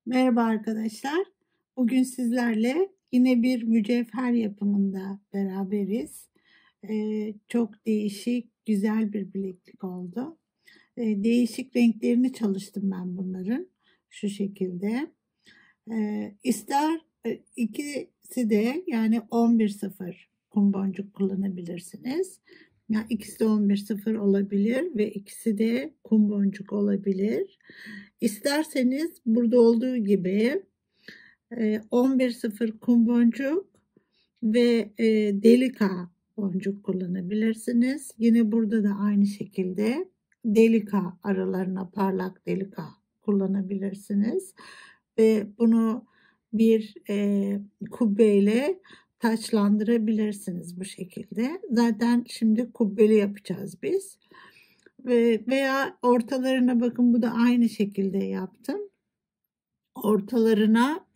Merhaba arkadaşlar. Bugün sizlerle yine bir mücevher yapımında beraberiz. Çok değişik, güzel bir bileklik oldu. Değişik renklerini çalıştım ben bunların. Şu şekilde. İster ikisi de yani 11.0 kum boncuk kullanabilirsiniz. Yani ikisi de 11.0 olabilir ve ikisi de kum boncuk olabilir. İsterseniz burada olduğu gibi 11.0 kum boncuk ve delika boncuk kullanabilirsiniz. Yine burada da aynı şekilde delika aralarına parlak delika kullanabilirsiniz. Ve bunu bir kubbeyle taçlandırabilirsiniz bu şekilde. Zaten şimdi kubbeli yapacağız biz. Veya ortalarına bakın, bu da aynı şekilde yaptım. Ortalarına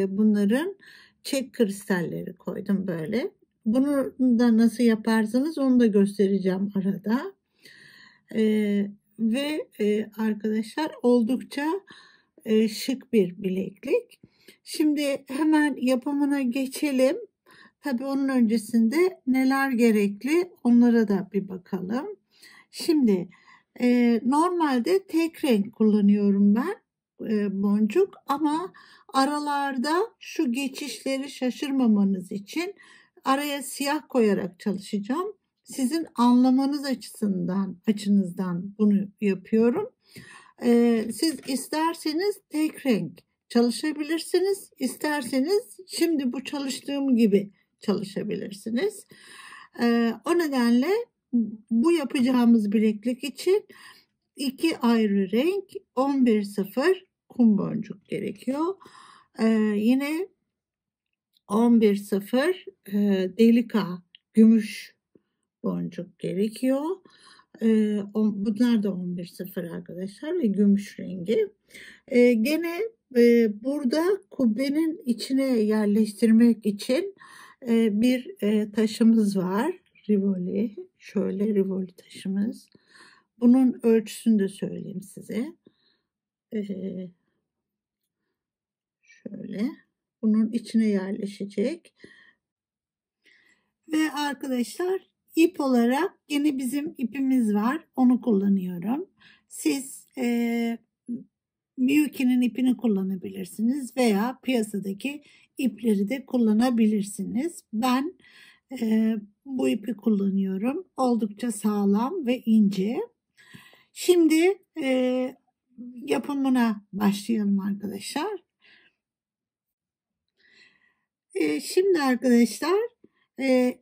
bunların çek kristalleri koydum böyle. Bunu da nasıl yaparsınız onu da göstereceğim arada. Ve arkadaşlar oldukça şık bir bileklik. Şimdi hemen yapımına geçelim. Tabii onun öncesinde neler gerekli onlara da bir bakalım. Şimdi normalde tek renk kullanıyorum ben boncuk, ama aralarda şu geçişleri şaşırmamanız için araya siyah koyarak çalışacağım. Sizin anlamanız açınızdan bunu yapıyorum. Siz isterseniz tek renk çalışabilirsiniz. İsterseniz şimdi bu çalıştığım gibi çalışabilirsiniz. O nedenle bu yapacağımız bileklik için iki ayrı renk 11.0 kum boncuk gerekiyor. Yine 11.0 delika gümüş boncuk gerekiyor. Bunlar da 11.0 arkadaşlar ve gümüş rengi. Gene burada kubbenin içine yerleştirmek için bir taşımız var. Rivoli. Şöyle rivoli taşımız. Bunun ölçüsünü de söyleyeyim size. Şöyle. Bunun içine yerleşecek. Ve arkadaşlar ip olarak yine bizim ipimiz var. Onu kullanıyorum. Siz Miyuki'nin ipini kullanabilirsiniz veya piyasadaki ipleri de kullanabilirsiniz. Ben bu ipi kullanıyorum. Oldukça sağlam ve ince. Şimdi yapımına başlayalım arkadaşlar. Şimdi arkadaşlar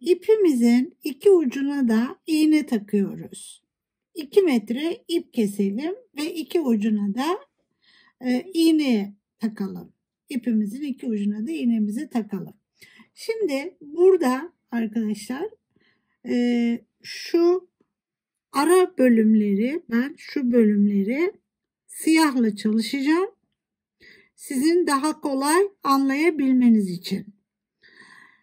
ipimizin iki ucuna da iğne takıyoruz. 2 metre ip keselim ve iki ucuna da iğne takalım. İpimizin iki ucuna da iğnemizi takalım. Şimdi burada arkadaşlar şu ara bölümleri, ben şu bölümleri siyahla çalışacağım. Sizin daha kolay anlayabilmeniz için.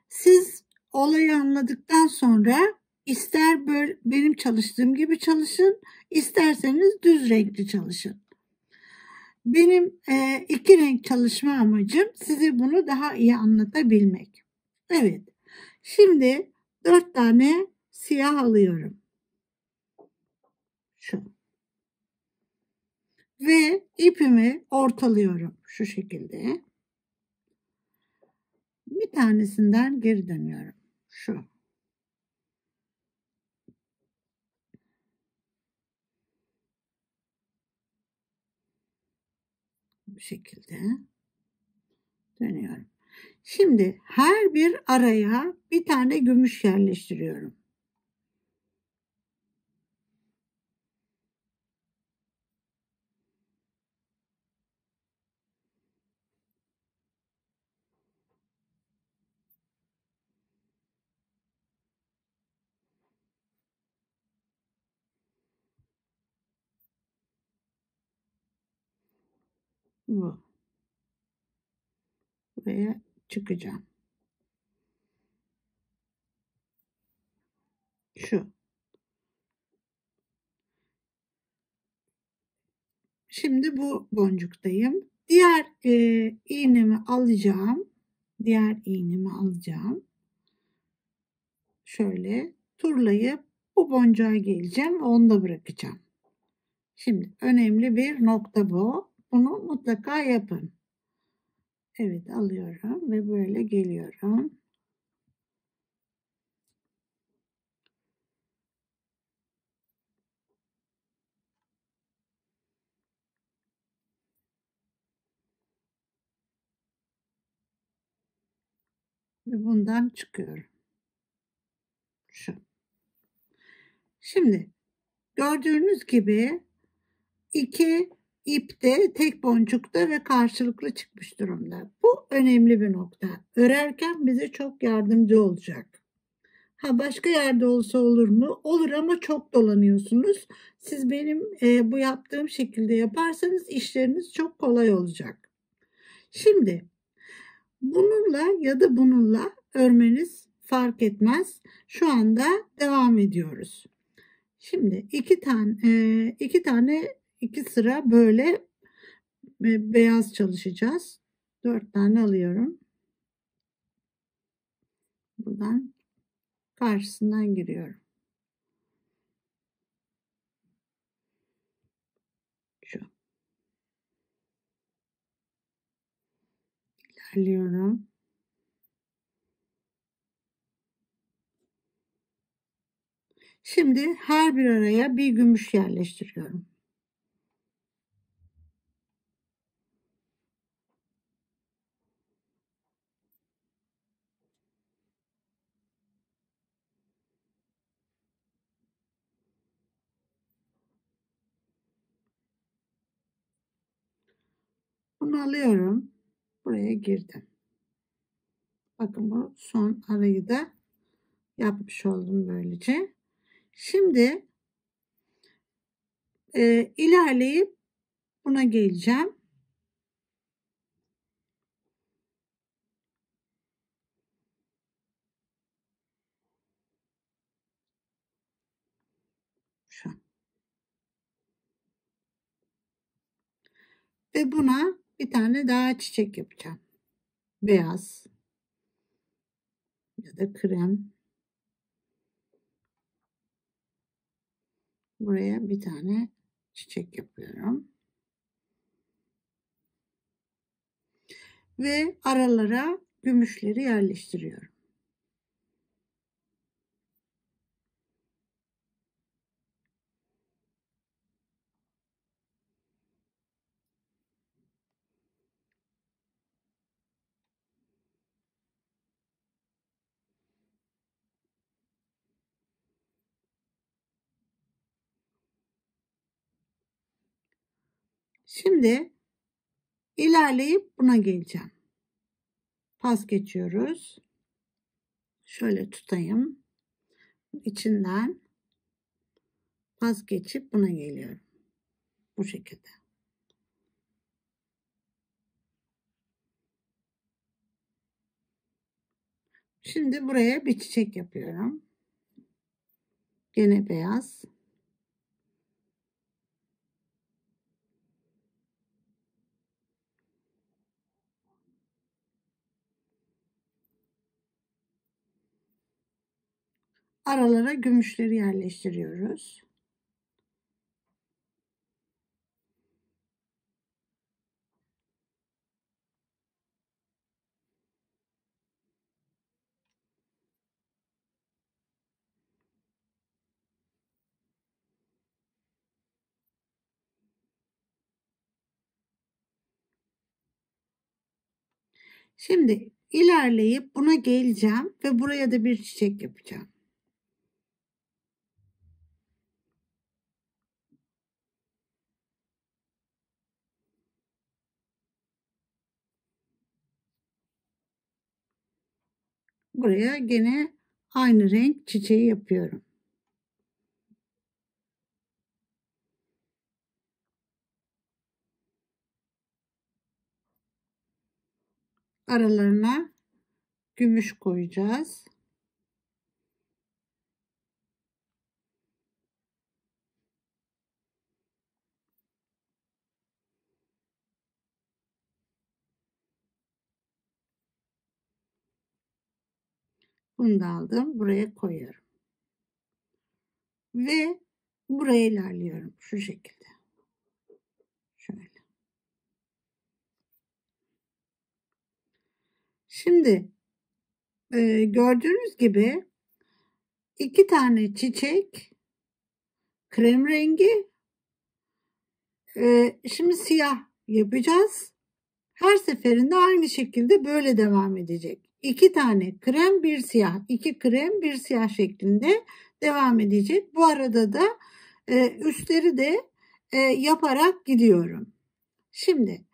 Siz olayı anladıktan sonra ister böyle benim çalıştığım gibi çalışın, isterseniz düz renkli çalışın. Benim iki renk çalışma amacım size bunu daha iyi anlatabilmek. Evet. Şimdi 4 tane siyah alıyorum. Şu. Ve ipimi ortalıyorum şu şekilde. Bir tanesinden geri dönüyorum. Şu. Bu şekilde dönüyorum. Şimdi her bir araya bir tane gümüş yerleştiriyorum. Bu. Buraya çıkacağım. Şu. Şimdi bu boncuktayım. Diğer iğnemi alacağım. Diğer iğnemi alacağım. Şöyle turlayıp bu boncuğa geleceğim. Onu da bırakacağım. Şimdi önemli bir nokta bu. Bunu mutlaka yapın. Evet, alıyorum ve böyle geliyorum. Ve bundan çıkıyorum. Şu. Şimdi gördüğünüz gibi iki ip de tek boncukta ve karşılıklı çıkmış durumda. Bu önemli bir nokta. Örerken bize çok yardımcı olacak. Ha, başka yerde olsa olur mu? Olur ama çok dolanıyorsunuz. Siz benim bu yaptığım şekilde yaparsanız işleriniz çok kolay olacak. Şimdi bununla ya da bununla örmeniz fark etmez. Şu anda devam ediyoruz. Şimdi iki sıra böyle beyaz çalışacağız. 4 tane alıyorum. Buradan karşısından giriyorum. Şu. İlerliyorum. Şimdi her bir araya bir gümüş yerleştiriyorum. Bunu alıyorum. Buraya girdim. Bakın bu son arayı da yapmış oldum böylece. Şimdi ilerleyip buna geleceğim. Şu. Ve buna bir tane daha çiçek yapacağım. Beyaz ya da krem. Buraya bir tane çiçek yapıyorum. Ve aralara gümüşleri yerleştiriyorum. Şimdi ilerleyip buna geleceğim. Pas geçiyoruz. Şöyle tutayım. İçinden pas geçip buna geliyorum. Bu şekilde. Şimdi buraya bir çiçek yapıyorum. Gene beyaz. Aralara gümüşleri yerleştiriyoruz. Şimdi ilerleyip buna geleceğim ve buraya da bir çiçek yapacağım. Buraya gene aynı renk çiçeği yapıyorum. Aralarına gümüş koyacağız. Bunu da aldım. Buraya koyuyorum. Ve buraya ilerliyorum. Şu şekilde. Şöyle. Şimdi gördüğünüz gibi 2 tane çiçek krem rengi. Şimdi siyah yapacağız. Her seferinde aynı şekilde böyle devam edecek. 2 tane krem, bir siyah, 2 krem, bir siyah şeklinde devam edecek. Bu arada da üstleri de yaparak gidiyorum. Şimdi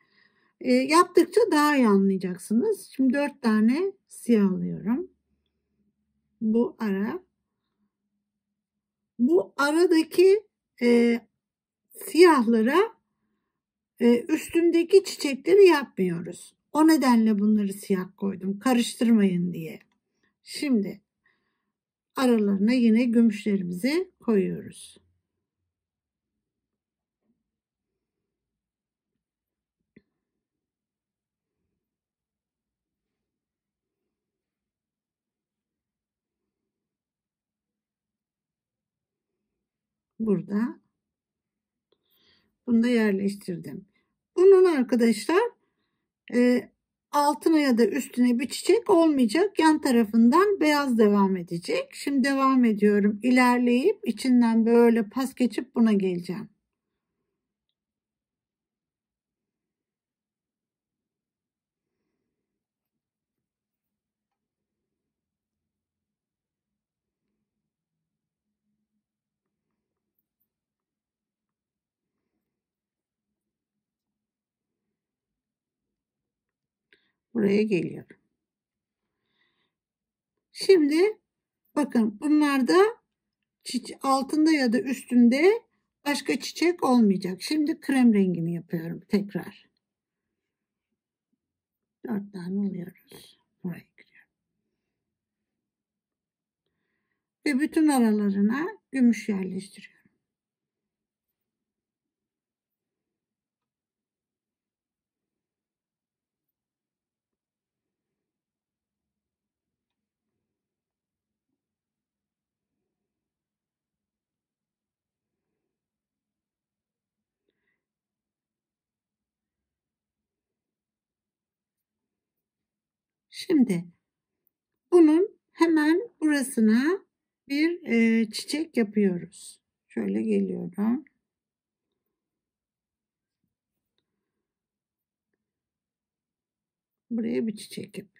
yaptıkça daha iyi anlayacaksınız. Şimdi 4 tane siyah alıyorum. Bu ara. Bu aradaki siyahlara üstündeki çiçekleri yapmıyoruz. O nedenle bunları siyah koydum. Karıştırmayın diye. Şimdi aralarına yine gümüşlerimizi koyuyoruz. Burada. Bunu da yerleştirdim. Bunun arkadaşlar altına ya da üstüne bir çiçek olmayacak. Yan tarafından beyaz devam edecek. Şimdi devam ediyorum. İlerleyip içinden böyle pas geçip buna geleceğim. Buraya geliyorum. Şimdi bakın bunlarda altında ya da üstünde başka çiçek olmayacak. Şimdi krem rengini yapıyorum tekrar. 4 tane alıyoruz. Buraya giriyorum. Ve bütün aralarına gümüş yerleştiriyorum. Şimdi bunun hemen burasına bir çiçek yapıyoruz. Şöyle geliyorum. Buraya bir çiçek yapıyorum.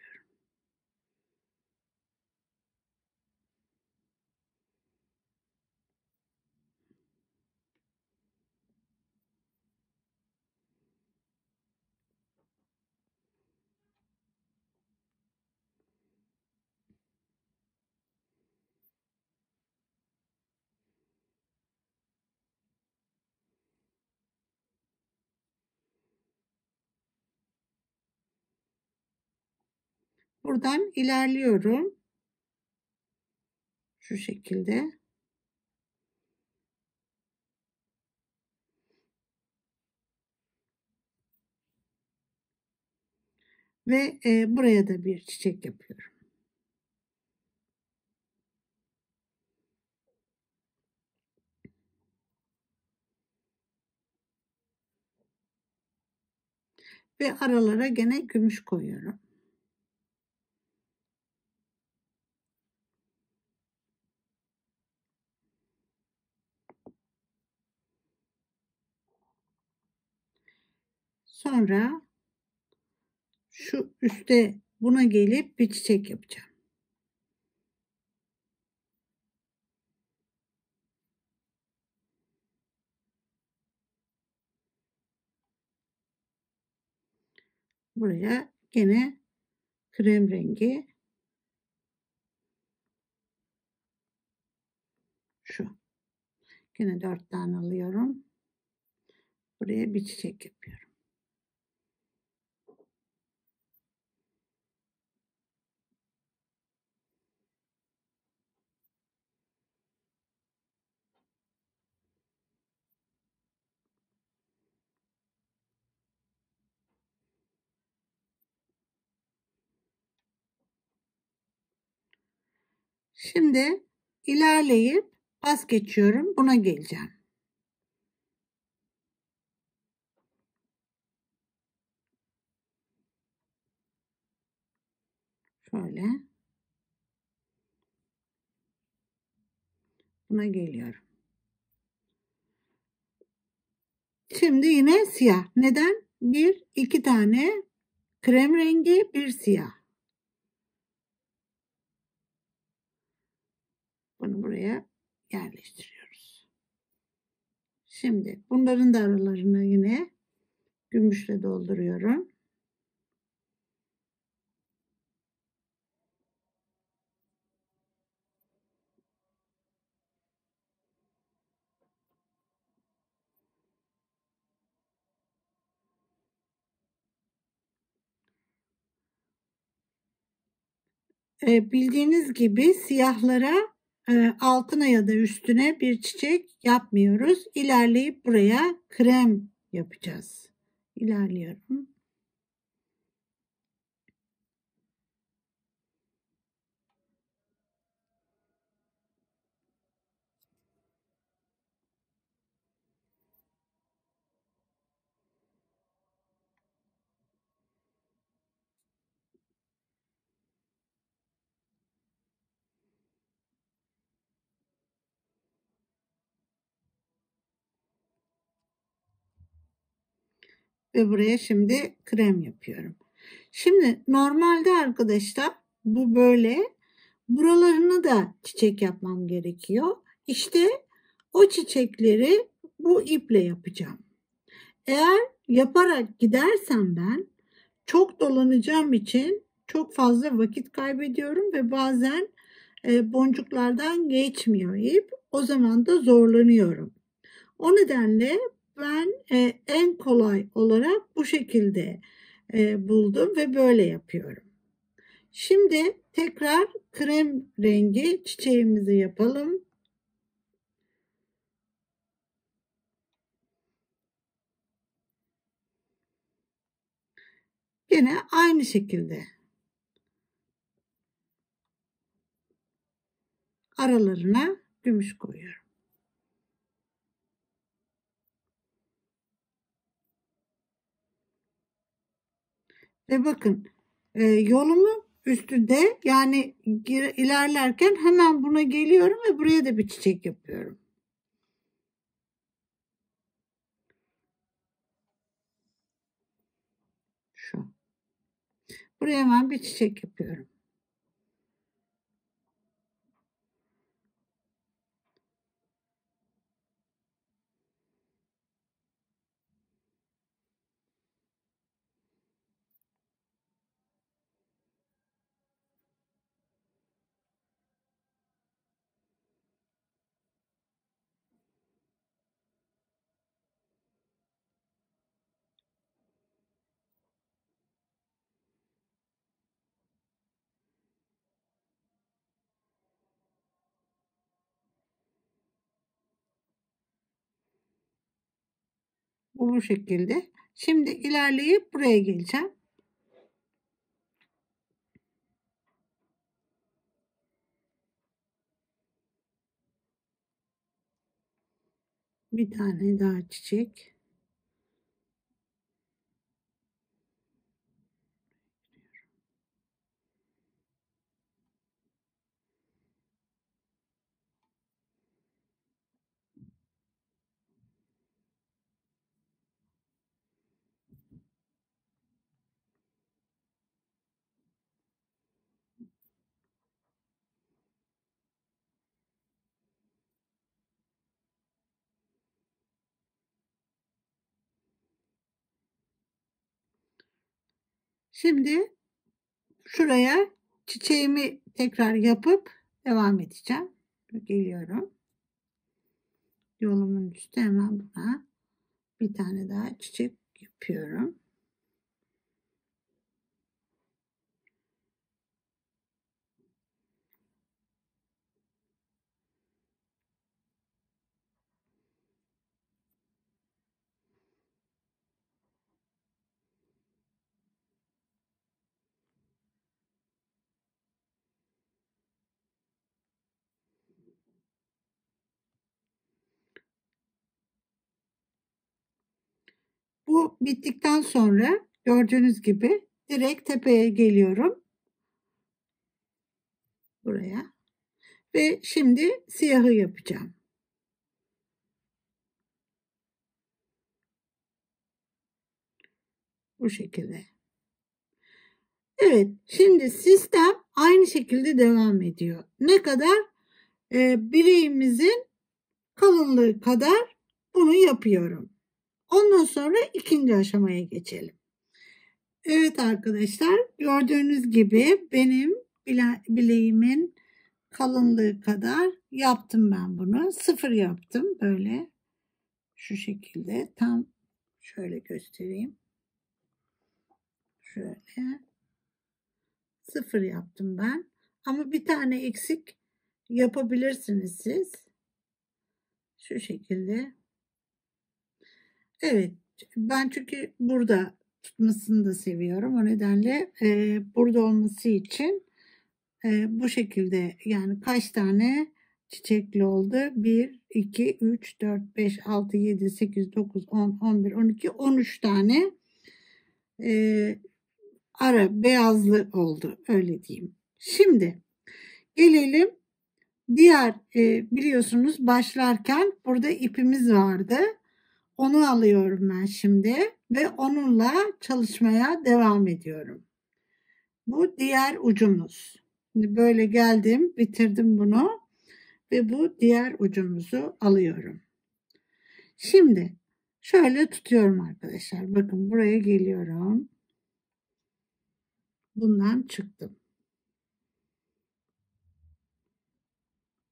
Buradan ilerliyorum. Şu şekilde. Ve buraya da bir çiçek yapıyorum. Ve aralara gene gümüş koyuyorum. Sonra şu üste buna gelip bir çiçek yapacağım. Buraya gene krem rengi şu. Gene 4 tane alıyorum. Buraya bir çiçek yapıyorum. Şimdi ilerleyip pas geçiyorum. Buna geleceğim. Şöyle. Buna geliyorum. Şimdi yine siyah. Neden? İki tane krem rengi, bir siyah. Bunu buraya yerleştiriyoruz. Şimdi bunların da aralarını yine gümüşle dolduruyorum. Bildiğiniz gibi siyahlara altına ya da üstüne bir çiçek yapmıyoruz. İlerleyip buraya krem yapacağız. İlerliyorum. Ve buraya şimdi krem yapıyorum. Şimdi normalde arkadaşlar bu böyle, buralarını da çiçek yapmam gerekiyor. İşte o çiçekleri bu iple yapacağım. Eğer yaparak gidersem ben çok dolanacağım için çok fazla vakit kaybediyorum ve bazen boncuklardan geçmiyor ip. O zaman da zorlanıyorum. O nedenle ben en kolay olarak bu şekilde buldum ve böyle yapıyorum. Şimdi tekrar krem rengi çiçeğimizi yapalım. Yine aynı şekilde aralarına gümüş koyuyorum. Ve bakın yolumu üstünde, yani ilerlerken hemen buna geliyorum ve buraya da bir çiçek yapıyorum. Şu. Buraya hemen bir çiçek yapıyorum. Bu şekilde. Şimdi ilerleyip buraya geleceğim. Bir tane daha çiçek. Şimdi şuraya çiçeğimi tekrar yapıp devam edeceğim. Geliyorum. Yolumun üstü, hemen buna bir tane daha çiçek yapıyorum. Bu bittikten sonra gördüğünüz gibi direkt tepeye geliyorum. Buraya. Ve şimdi siyahı yapacağım. Bu şekilde. Evet, şimdi sistem aynı şekilde devam ediyor. Ne kadar? Bileğimizin kalınlığı kadar bunu yapıyorum. Ondan sonra ikinci aşamaya geçelim. Evet arkadaşlar, gördüğünüz gibi benim bileğimin kalınlığı kadar yaptım ben bunu. Sıfır yaptım böyle. Şu şekilde tam şöyle göstereyim. Şöyle. Sıfır yaptım ben. Ama bir tane eksik yapabilirsiniz siz. Şu şekilde. Evet. Ben çünkü burada tutmasını da seviyorum. O nedenle burada olması için bu şekilde, yani kaç tane çiçekli oldu? 1, 2, 3, 4, 5, 6, 7, 8, 9, 10, 11, 12, 13 tane ara beyazlı oldu. Öyle diyeyim. Şimdi gelelim diğer biliyorsunuz başlarken burada ipimiz vardı. Onu alıyorum ben şimdi ve onunla çalışmaya devam ediyorum. Bu diğer ucumuz. Şimdi böyle geldim, bitirdim bunu ve bu diğer ucumuzu alıyorum. Şimdi şöyle tutuyorum arkadaşlar. Bakın buraya geliyorum. Bundan çıktım.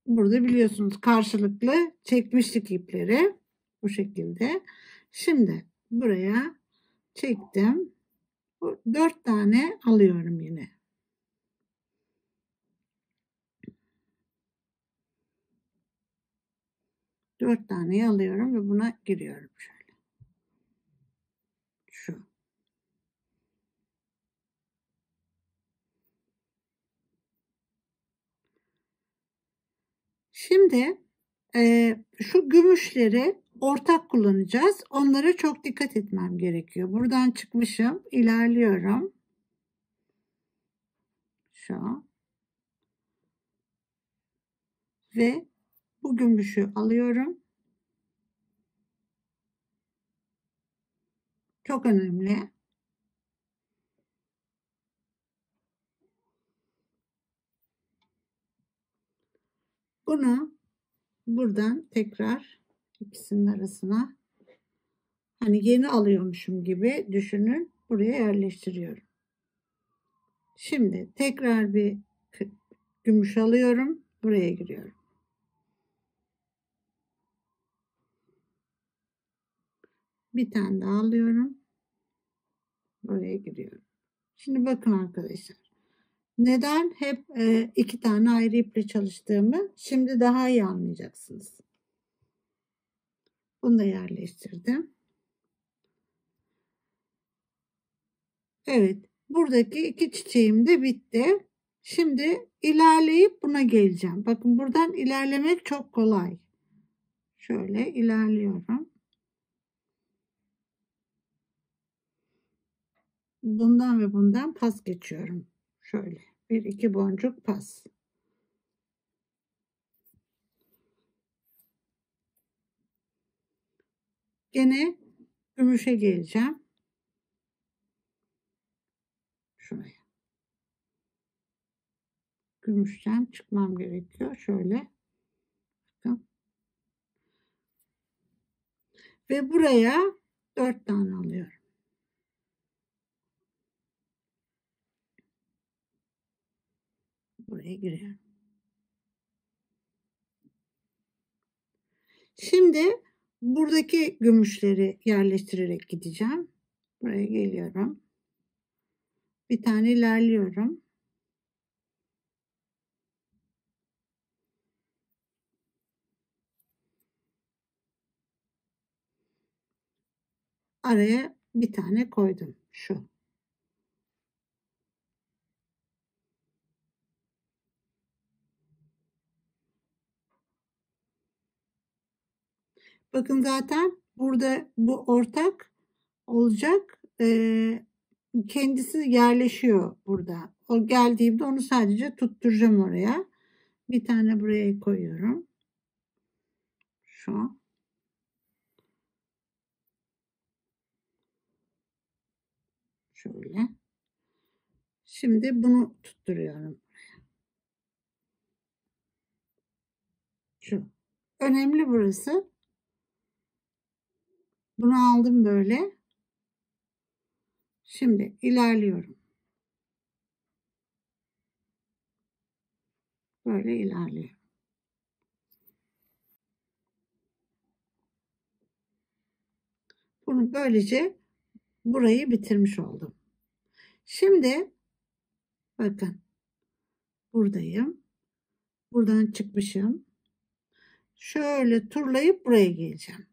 Burada biliyorsunuz karşılıklı çekmiştik ipleri. Bu şekilde. Şimdi buraya çektim. 4 tane alıyorum yine. 4 taneyi alıyorum ve buna giriyorum şöyle. Şu. Şimdi şu gümüşleri ortak kullanacağız. Onlara çok dikkat etmem gerekiyor. Buradan çıkmışım. İlerliyorum. Şu. Ve bu gümüşü alıyorum. Çok önemli. Bunu buradan tekrar ikisinin arasına, hani yeni alıyormuşum gibi düşünün, buraya yerleştiriyorum. Şimdi tekrar bir gümüş alıyorum. Buraya giriyorum. Bir tane daha alıyorum. Buraya giriyorum. Şimdi bakın arkadaşlar. Neden hep iki tane ayrı iple çalıştığımı şimdi daha iyi anlayacaksınız. Bunu da yerleştirdim. Evet. Buradaki iki çiçeğim de bitti. Şimdi ilerleyip buna geleceğim. Bakın buradan ilerlemek çok kolay. Şöyle ilerliyorum. Bundan ve bundan pas geçiyorum. Şöyle bir iki boncuk pas. Gene gümüşe geleceğim. Şuraya. Gümüşten çıkmam gerekiyor. Şöyle. Bakın. Ve buraya 4 tane alıyorum. Buraya giriyorum. Şimdi buradaki gümüşleri yerleştirerek gideceğim. Buraya geliyorum. Bir tane ilerliyorum. Araya bir tane koydum. Şu. Bakın zaten burada bu ortak olacak. Kendisi yerleşiyor burada. O geldiğimde onu sadece tutturacağım oraya. Bir tane buraya koyuyorum. Şu. Şöyle. Şimdi bunu tutturuyorum. Şu. Önemli burası. Bunu aldım böyle. Şimdi ilerliyorum. Böyle ilerliyorum. Bunu böylece burayı bitirmiş oldum. Şimdi bakın buradayım. Buradan çıkmışım. Şöyle turlayıp buraya geleceğim.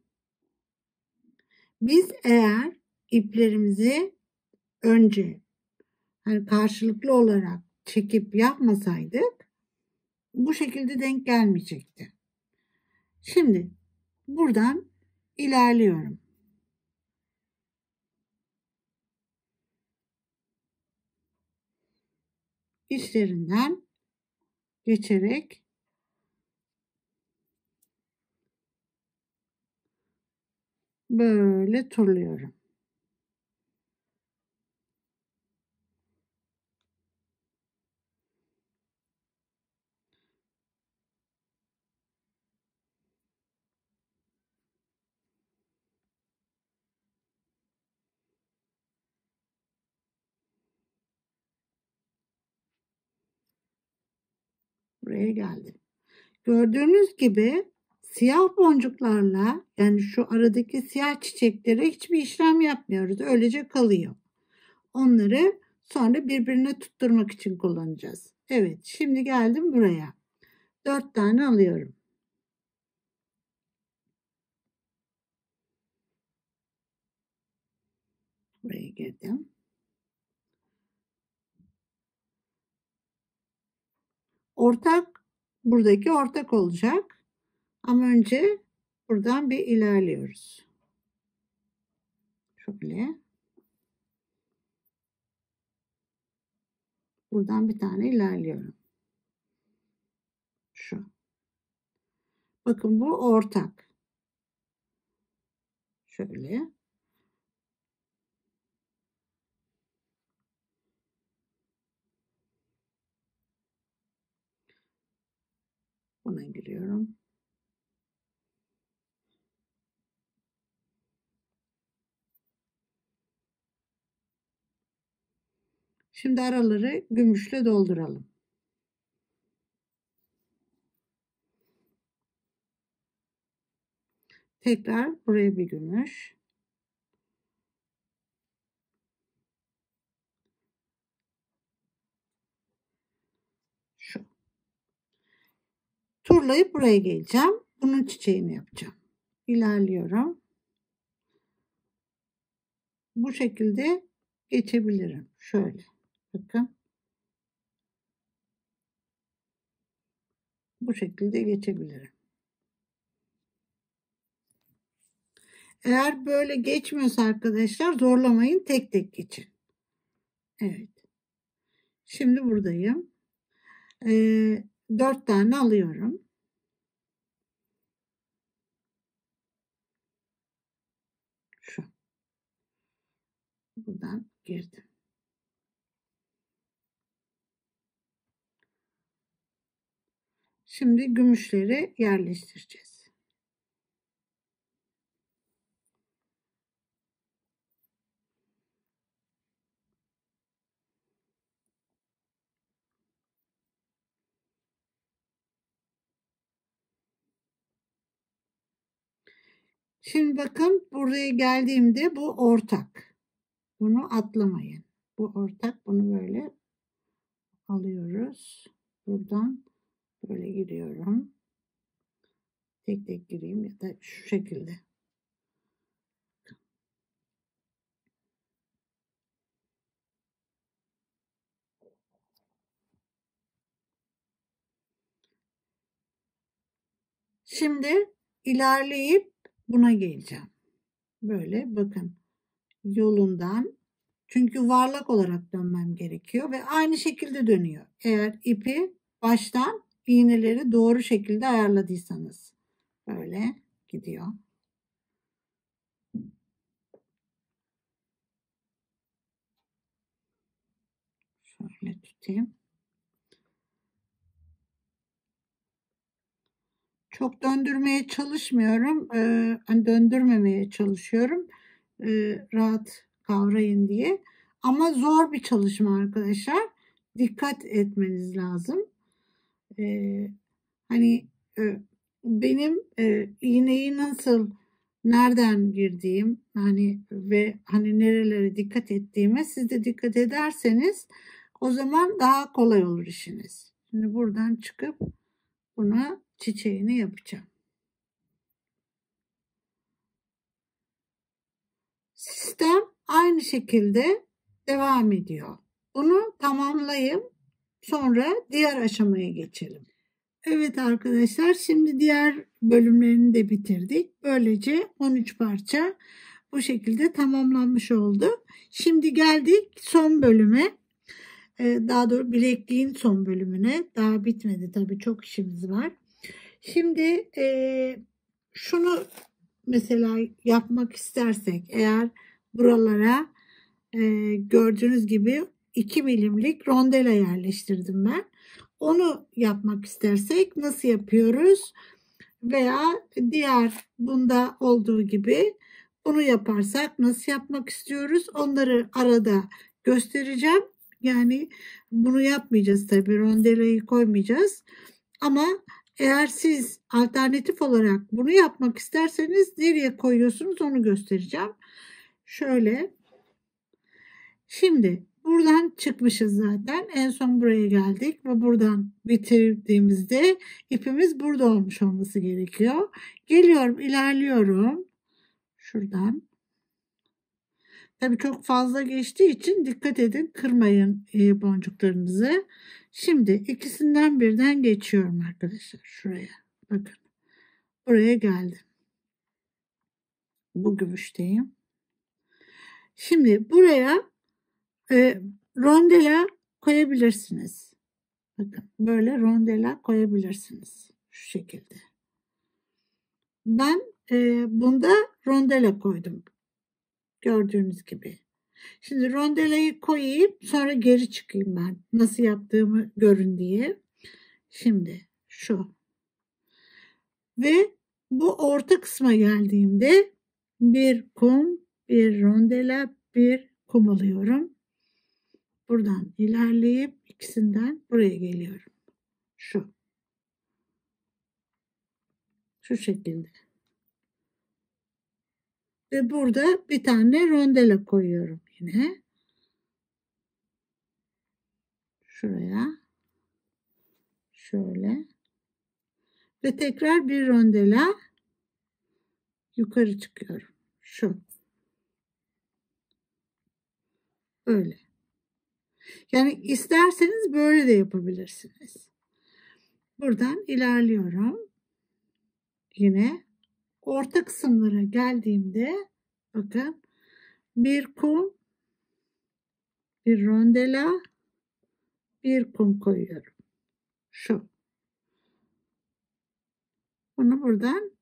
Biz eğer iplerimizi önce hani karşılıklı olarak çekip yapmasaydık bu şekilde denk gelmeyecekti. Şimdi buradan ilerliyorum. İçlerinden geçerek böyle turluyorum. Buraya geldim. Gördüğünüz gibi siyah boncuklarla yani şu aradaki siyah çiçeklere hiçbir işlem yapmıyoruz. Öylece kalıyor. Onları sonra birbirine tutturmak için kullanacağız. Evet, şimdi geldim buraya. 4 tane alıyorum. Buraya girdim. Ortak buradaki ortak olacak. Ama önce buradan bir ilerliyoruz. Şöyle. Buradan bir tane ilerliyorum. Şu. Bakın bu ortak. Şöyle. Buna giriyorum. Şimdi araları gümüşle dolduralım. Tekrar buraya bir gümüş. Şu. Turlayıp buraya geleceğim. Bunun çiçeğini yapacağım. İlerliyorum. Bu şekilde geçebilirim. Şöyle. Bakın. Bu şekilde geçebilirim. Eğer böyle geçmiyorsa arkadaşlar zorlamayın. Tek tek geçin. Evet. Şimdi buradayım. 4 tane alıyorum. Şu. Buradan girdim. Şimdi gümüşleri yerleştireceğiz. Şimdi bakın buraya geldiğimde bu ortak. Bunu atlamayın. Bu ortak. Bunu böyle alıyoruz. Buradan böyle giriyorum. Tek tek gireyim ya da şu şekilde. Şimdi ilerleyip buna geleceğim. Böyle bakın. yolundan. Çünkü varlak olarak dönmem gerekiyor ve aynı şekilde dönüyor. Eğer ipi baştan iğneleri doğru şekilde ayarladıysanız. Böyle gidiyor. Şöyle tutayım. Çok döndürmeye çalışmıyorum. Hani döndürmemeye çalışıyorum. Rahat kavrayın diye. Ama zor bir çalışma arkadaşlar. Dikkat etmeniz lazım. Hani benim iğneyi nasıl nereden girdiğim hani ve hani nerelere dikkat ettiğime siz de dikkat ederseniz o zaman daha kolay olur işiniz. Şimdi buradan çıkıp buna çiçeğini yapacağım. Sistem aynı şekilde devam ediyor. Bunu tamamlayayım. Sonra diğer aşamaya geçelim. Evet arkadaşlar, şimdi diğer bölümlerini de bitirdik. Böylece 13 parça bu şekilde tamamlanmış oldu. Şimdi geldik son bölüme. Daha doğrusu bilekliğin son bölümüne. Daha bitmedi tabii, çok işimiz var. Şimdi şunu mesela yapmak istersek eğer buralara gördüğünüz gibi 2 milimlik rondela yerleştirdim ben. Onu yapmak istersek nasıl yapıyoruz? Veya diğer bunda olduğu gibi bunu yaparsak nasıl yapmak istiyoruz? Onları arada göstereceğim. Yani bunu yapmayacağız tabii. Rondelayı koymayacağız. Ama eğer siz alternatif olarak bunu yapmak isterseniz nereye koyuyorsunuz onu göstereceğim. Şöyle. Şimdi buradan çıkmışız zaten. En son buraya geldik ve buradan bitirdiğimizde ipimiz burada olmuş olması gerekiyor. Geliyorum, ilerliyorum. Şuradan. Tabii çok fazla geçtiği için dikkat edin, kırmayın boncuklarınızı. Şimdi ikisinden birden geçiyorum arkadaşlar. Şuraya. Bakın. Buraya geldim. Bu gümüşteyim. Şimdi buraya rondela koyabilirsiniz. Bakın böyle rondela koyabilirsiniz. Şu şekilde. Ben bunda rondela koydum. Gördüğünüz gibi. Şimdi rondelayı koyayım, sonra geri çıkayım ben. Nasıl yaptığımı görün diye. Şimdi şu. Ve bu orta kısma geldiğimde bir kum, bir rondela, bir kum alıyorum. Buradan ilerleyip ikisinden buraya geliyorum. Şu. Şu şekilde. Ve burada bir tane rondela koyuyorum yine. Şuraya. Şöyle. Ve tekrar bir rondela yukarı çıkıyorum. Şu. Öyle. Yani isterseniz böyle de yapabilirsiniz. Buradan ilerliyorum. Yine orta kısımlara geldiğimde bakın bir kum, bir rondela, bir kum koyuyorum. Şu. Bunu buradan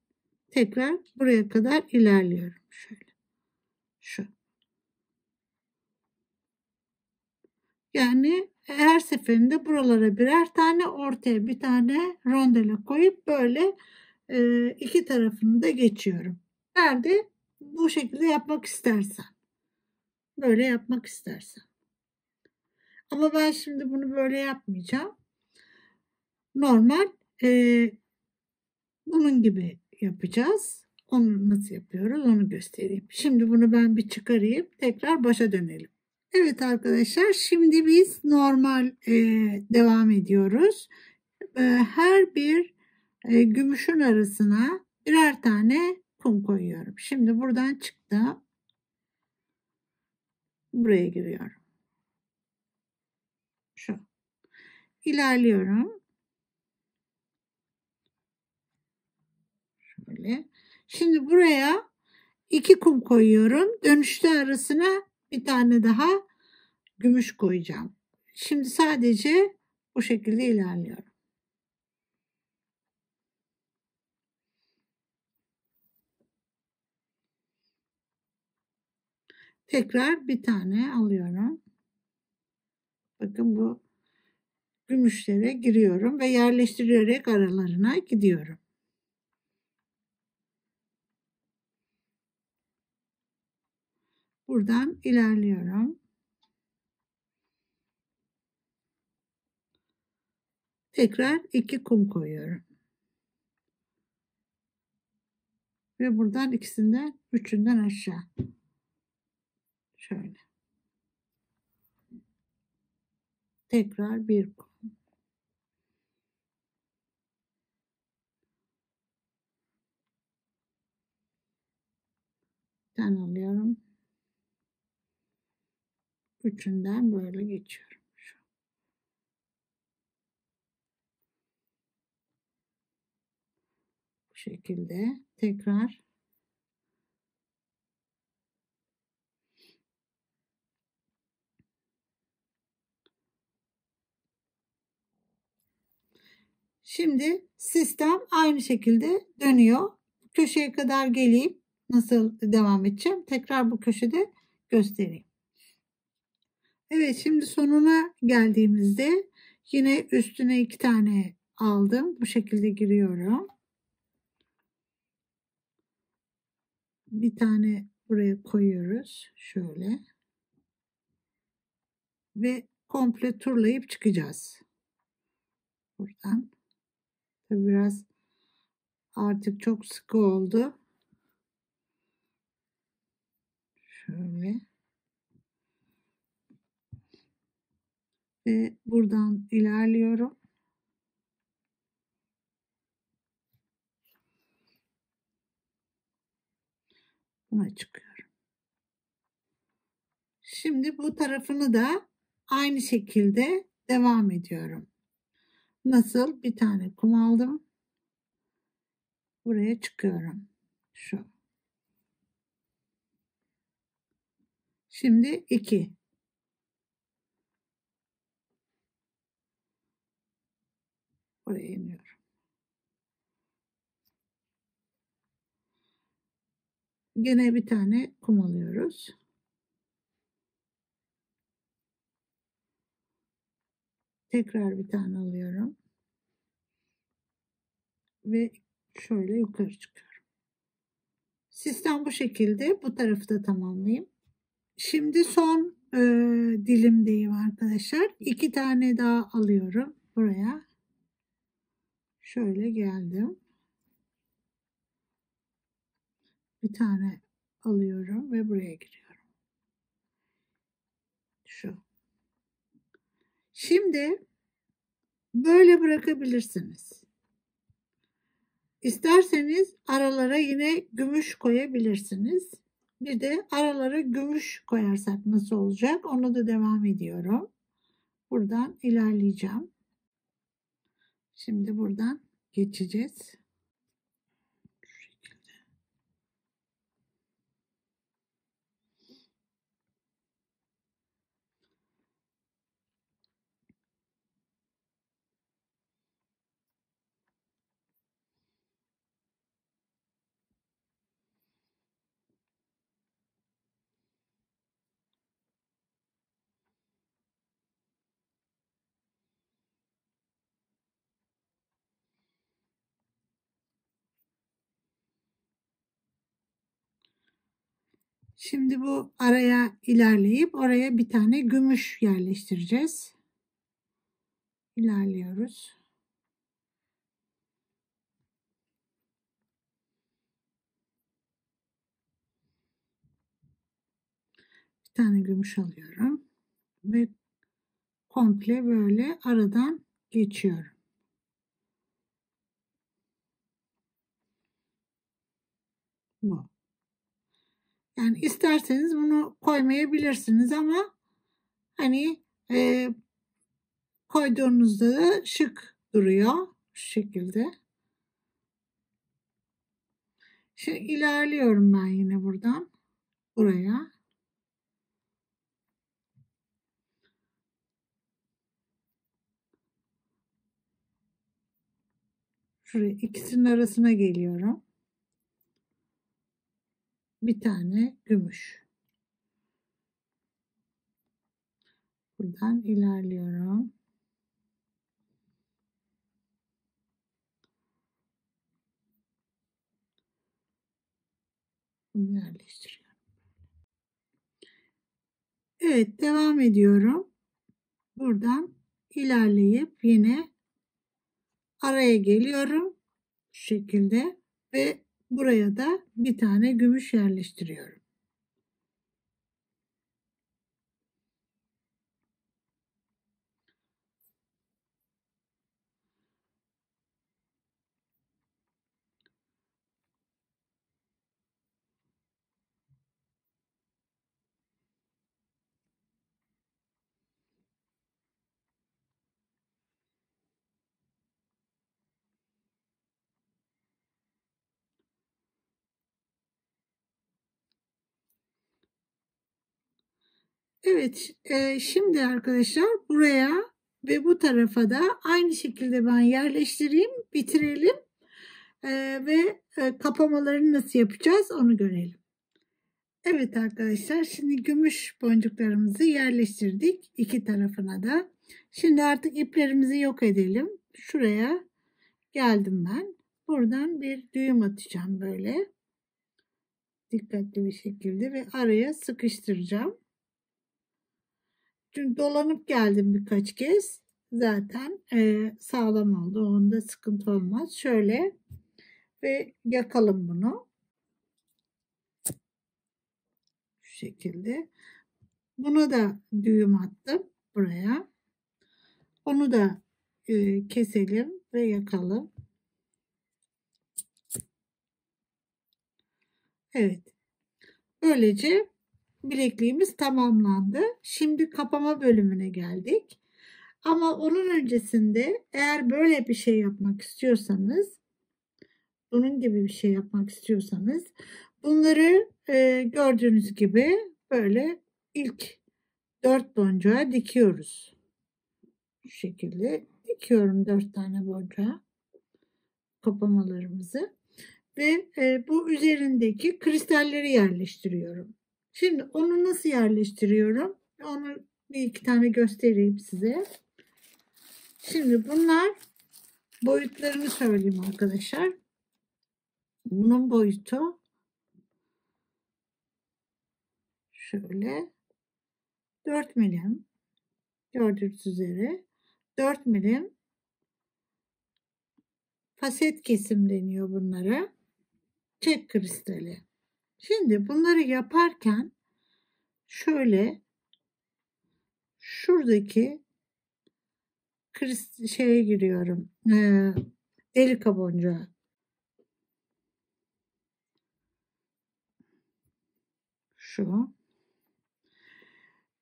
tekrar buraya kadar ilerliyorum. Şöyle. Şu. Yani her seferinde buralara birer tane, ortaya bir tane rondela koyup böyle iki tarafını da geçiyorum. Nerede? Bu şekilde yapmak istersen. Böyle yapmak istersen. Ama ben şimdi bunu böyle yapmayacağım. Normal bunun gibi yapacağız. Onu nasıl yapıyoruz onu göstereyim. Şimdi bunu ben bir çıkarayım. Tekrar başa dönelim. Evet arkadaşlar, şimdi biz normal devam ediyoruz. Her bir gümüşün arasına birer tane kum koyuyorum. Şimdi buradan çıktım. Buraya giriyorum. Şu. İlerliyorum. Şöyle. Şimdi buraya 2 kum koyuyorum. Dönüşte arasına bir tane daha gümüş koyacağım. Şimdi sadece bu şekilde ilerliyorum. Tekrar bir tane alıyorum. Bakın bu gümüşlere giriyorum ve yerleştirerek aralarına gidiyorum. Buradan ilerliyorum. Tekrar 2 kum koyuyorum. Ve buradan ikisinden, üçünden aşağı. Şöyle. Tekrar 1 kum. Bir tane alıyorum. Üçünden böyle geçiyorum. Bu şekilde tekrar şimdi sistem aynı şekilde dönüyor. Köşeye kadar geleyim. Nasıl devam edeceğim? Tekrar bu köşede göstereyim. Evet, şimdi sonuna geldiğimizde yine üstüne 2 tane aldım. Bu şekilde giriyorum. Bir tane buraya koyuyoruz. Şöyle. Ve komple turlayıp çıkacağız. Buradan. Tabii biraz artık çok sıkı oldu. Şöyle. Ve buradan ilerliyorum. Buna çıkıyorum. Şimdi bu tarafını da aynı şekilde devam ediyorum. Nasıl? Bir tane kum aldım. Buraya çıkıyorum. Şu. Şimdi 2. Buraya iniyorum. Gene bir tane kum alıyoruz. Tekrar bir tane alıyorum. Ve şöyle yukarı çıkıyorum. Sistem bu şekilde. Bu tarafı da tamamlayayım. Şimdi son dilimdeyim arkadaşlar. 2 tane daha alıyorum buraya. Şöyle geldim. Bir tane alıyorum ve buraya giriyorum. Şu. Şimdi böyle bırakabilirsiniz. İsterseniz aralara yine gümüş koyabilirsiniz. Bir de aralara gümüş koyarsak nasıl olacak? Onu da devam ediyorum. Buradan ilerleyeceğim. Şimdi buradan geçeceğiz. Şu şekilde. Şimdi bu araya ilerleyip oraya bir tane gümüş yerleştireceğiz. İlerliyoruz. Bir tane gümüş alıyorum ve komple böyle aradan geçiyorum. Bu. Yani isterseniz bunu koymayabilirsiniz ama hani koyduğunuzda da şık duruyor şu şekilde. Şimdi ilerliyorum ben yine buradan buraya. Şuraya ikisinin arasına geliyorum. Bir tane gümüş. Buradan ilerliyorum. Bunu yerleştiriyorum. Evet, devam ediyorum. Buradan ilerleyip yine araya geliyorum. Şu şekilde ve buraya da bir tane gümüş yerleştiriyorum. Evet, şimdi arkadaşlar buraya ve bu tarafa da aynı şekilde ben yerleştireyim, bitirelim ve kapamalarını nasıl yapacağız onu görelim. Evet arkadaşlar, şimdi gümüş boncuklarımızı yerleştirdik iki tarafına da. Şimdi artık iplerimizi yok edelim. Şuraya geldim ben. Buradan bir düğüm atacağım böyle. Dikkatli bir şekilde ve araya sıkıştıracağım. Çünkü dolanıp geldim birkaç kez. Zaten sağlam oldu. Onda sıkıntı olmaz. Şöyle ve yakalım bunu. Şu şekilde. Buna da düğüm attım buraya. Onu da keselim ve yakalım. Evet. Böylece bilekliğimiz tamamlandı. Şimdi kapama bölümüne geldik. Ama onun öncesinde eğer böyle bir şey yapmak istiyorsanız, bunun gibi bir şey yapmak istiyorsanız bunları gördüğünüz gibi böyle ilk 4 boncuğa dikiyoruz. Şu şekilde dikiyorum 4 tane boncuğa kapamalarımızı ve bu üzerindeki kristalleri yerleştiriyorum. Şimdi onu nasıl yerleştiriyorum? Onu bir iki tane göstereyim size. Şimdi bunlar boyutlarını söyleyeyim arkadaşlar. Bunun boyutu şöyle 4 milim, gördüğünüz üzere 4 milim faset kesim deniyor bunlara. Çek kristali. Şimdi bunları yaparken şöyle şuradaki şeye giriyorum. Delika boncuğa. Şu.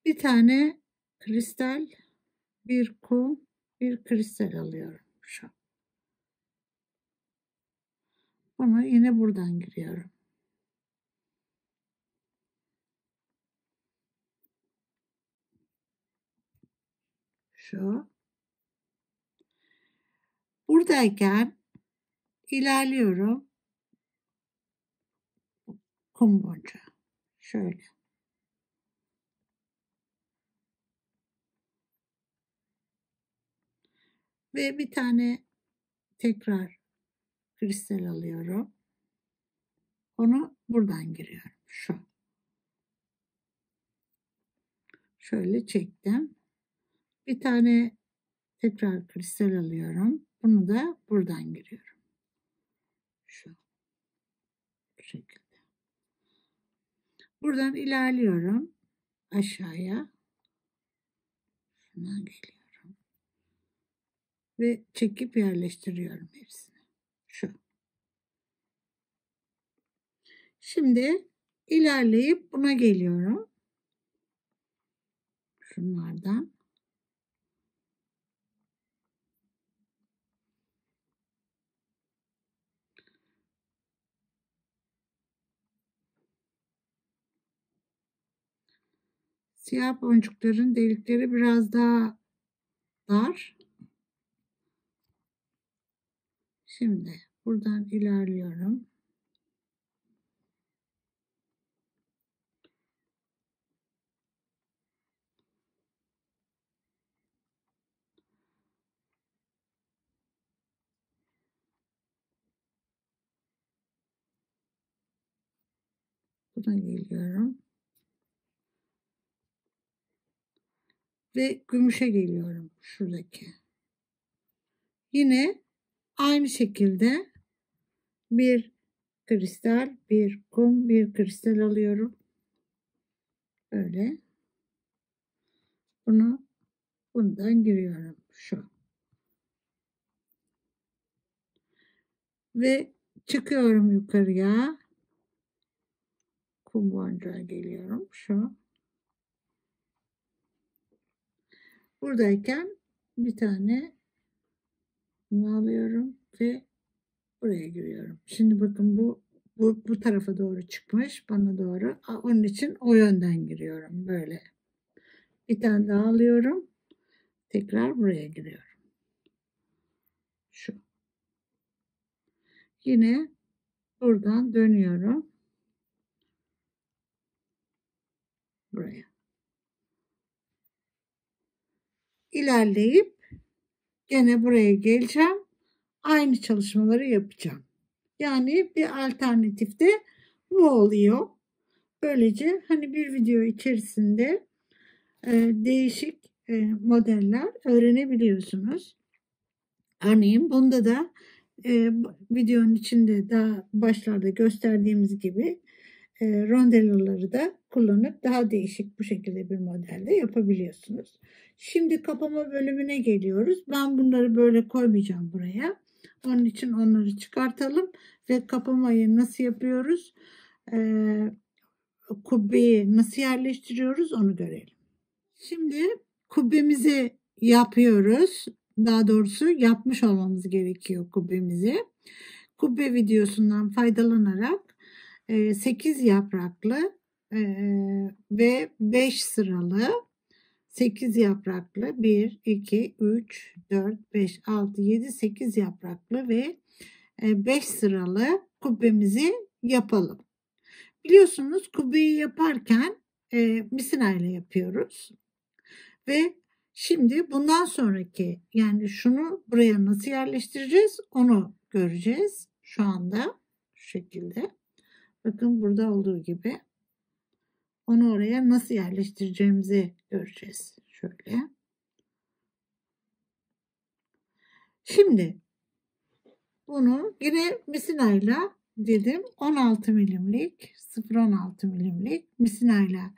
Bir tane kristal, bir kum, bir kristal alıyorum. Şu. Bunu yine buradan giriyorum. Şu. Buradayken ilerliyorum. Kum boncuğu. Şöyle. Ve bir tane tekrar kristal alıyorum. Onu buradan giriyorum. Şu. Şöyle çektim. Bir tane tekrar kristal alıyorum. Bunu da buradan giriyorum. Şu. Bu şekilde. Buradan ilerliyorum. Aşağıya. Şuna geliyorum. Ve çekip yerleştiriyorum hepsini. Şu. Şimdi ilerleyip buna geliyorum. Şunlardan. Siyah boncukların delikleri biraz daha dar. Şimdi buradan ilerliyorum. Buna geliyorum. Ve gümüşe geliyorum şuradaki. Yine aynı şekilde bir kristal, bir kum, bir kristal alıyorum. Böyle. Bundan giriyorum şu. Ve çıkıyorum yukarıya. Kum boncuğa geliyorum şu. Buradayken bir tane bunu alıyorum ve buraya giriyorum. Şimdi bakın bu tarafa doğru çıkmış bana doğru. Onun için o yönden giriyorum böyle. Bir tane daha alıyorum. Tekrar buraya giriyorum. Şu. Yine buradan dönüyorum. Buraya. İlerleyip gene buraya geleceğim. Aynı çalışmaları yapacağım. Yani bir alternatif de bu oluyor. Böylece hani bir video içerisinde değişik modeller öğrenebiliyorsunuz. Örneğin bunda da videonun içinde daha başlarda gösterdiğimiz gibi rondellaları da kullanıp daha değişik bu şekilde bir modelde yapabiliyorsunuz. Şimdi kapama bölümüne geliyoruz. Ben bunları böyle koymayacağım buraya. Onun için onları çıkartalım ve kapamayı nasıl yapıyoruz? Kubbeyi nasıl yerleştiriyoruz onu görelim. Şimdi kubbemizi yapıyoruz. Daha doğrusu yapmış olmamız gerekiyor kubbemizi. Kubbe videosundan faydalanarak 8 yapraklı ve 5 sıralı 8 yapraklı 1, 2, 3, 4, 5, 6, 7, 8 yapraklı ve 5 sıralı kubbemizi yapalım. Biliyorsunuz kubbeyi yaparken misina ile yapıyoruz. Ve şimdi bundan sonraki yani şunu buraya nasıl yerleştireceğiz onu göreceğiz şu anda şu şekilde. Bakın burada olduğu gibi onu oraya nasıl yerleştireceğimizi göreceğiz. Şöyle. Şimdi bunu yine misinayla dedim 16 milimlik 0,16 milimlik misinayla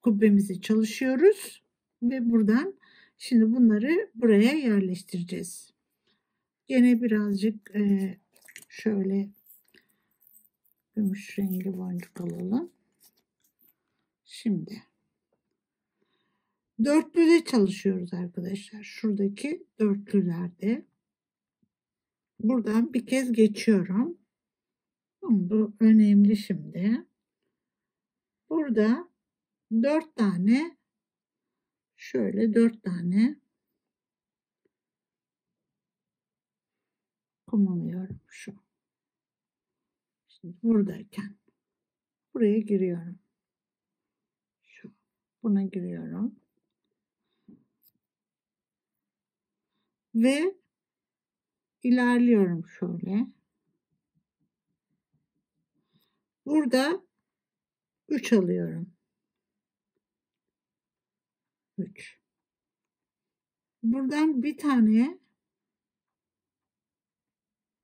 kubbemizi çalışıyoruz ve buradan şimdi bunları buraya yerleştireceğiz. Yine birazcık şöyle gümüş rengi boncuk alalım. Şimdi dörtlüde çalışıyoruz arkadaşlar. Şuradaki dörtlülerde. Buradan bir kez geçiyorum. Bu önemli şimdi. Burada 4 tane şöyle 4 tane kum alıyorum şu. Şimdi buradayken buraya giriyorum. Şu. Buna giriyorum. Ve ilerliyorum şöyle. Burada 3 alıyorum. 3. Buradan bir tane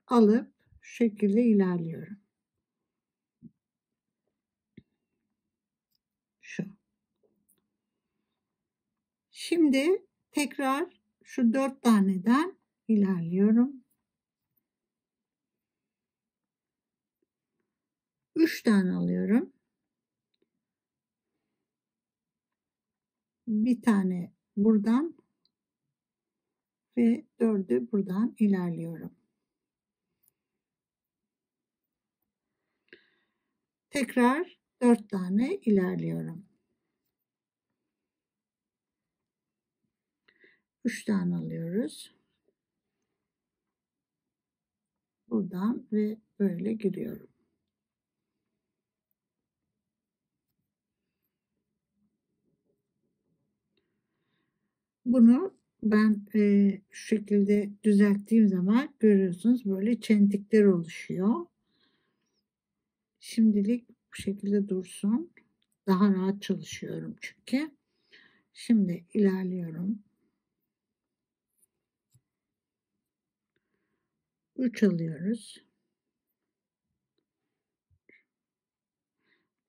alıp şu şekilde ilerliyorum. Şu. Şimdi tekrar şu 4 taneden ilerliyorum. 3 tane alıyorum. Bir tane buradan ve 4'ü buradan ilerliyorum. Tekrar 4 tane ilerliyorum. 3 tane alıyoruz. Buradan ve böyle giriyorum. Bunu ben şu şekilde düzelttiğim zaman görüyorsunuz böyle çentikler oluşuyor. Şimdilik bu şekilde dursun. Daha rahat çalışıyorum çünkü. Şimdi ilerliyorum. 3 alıyoruz.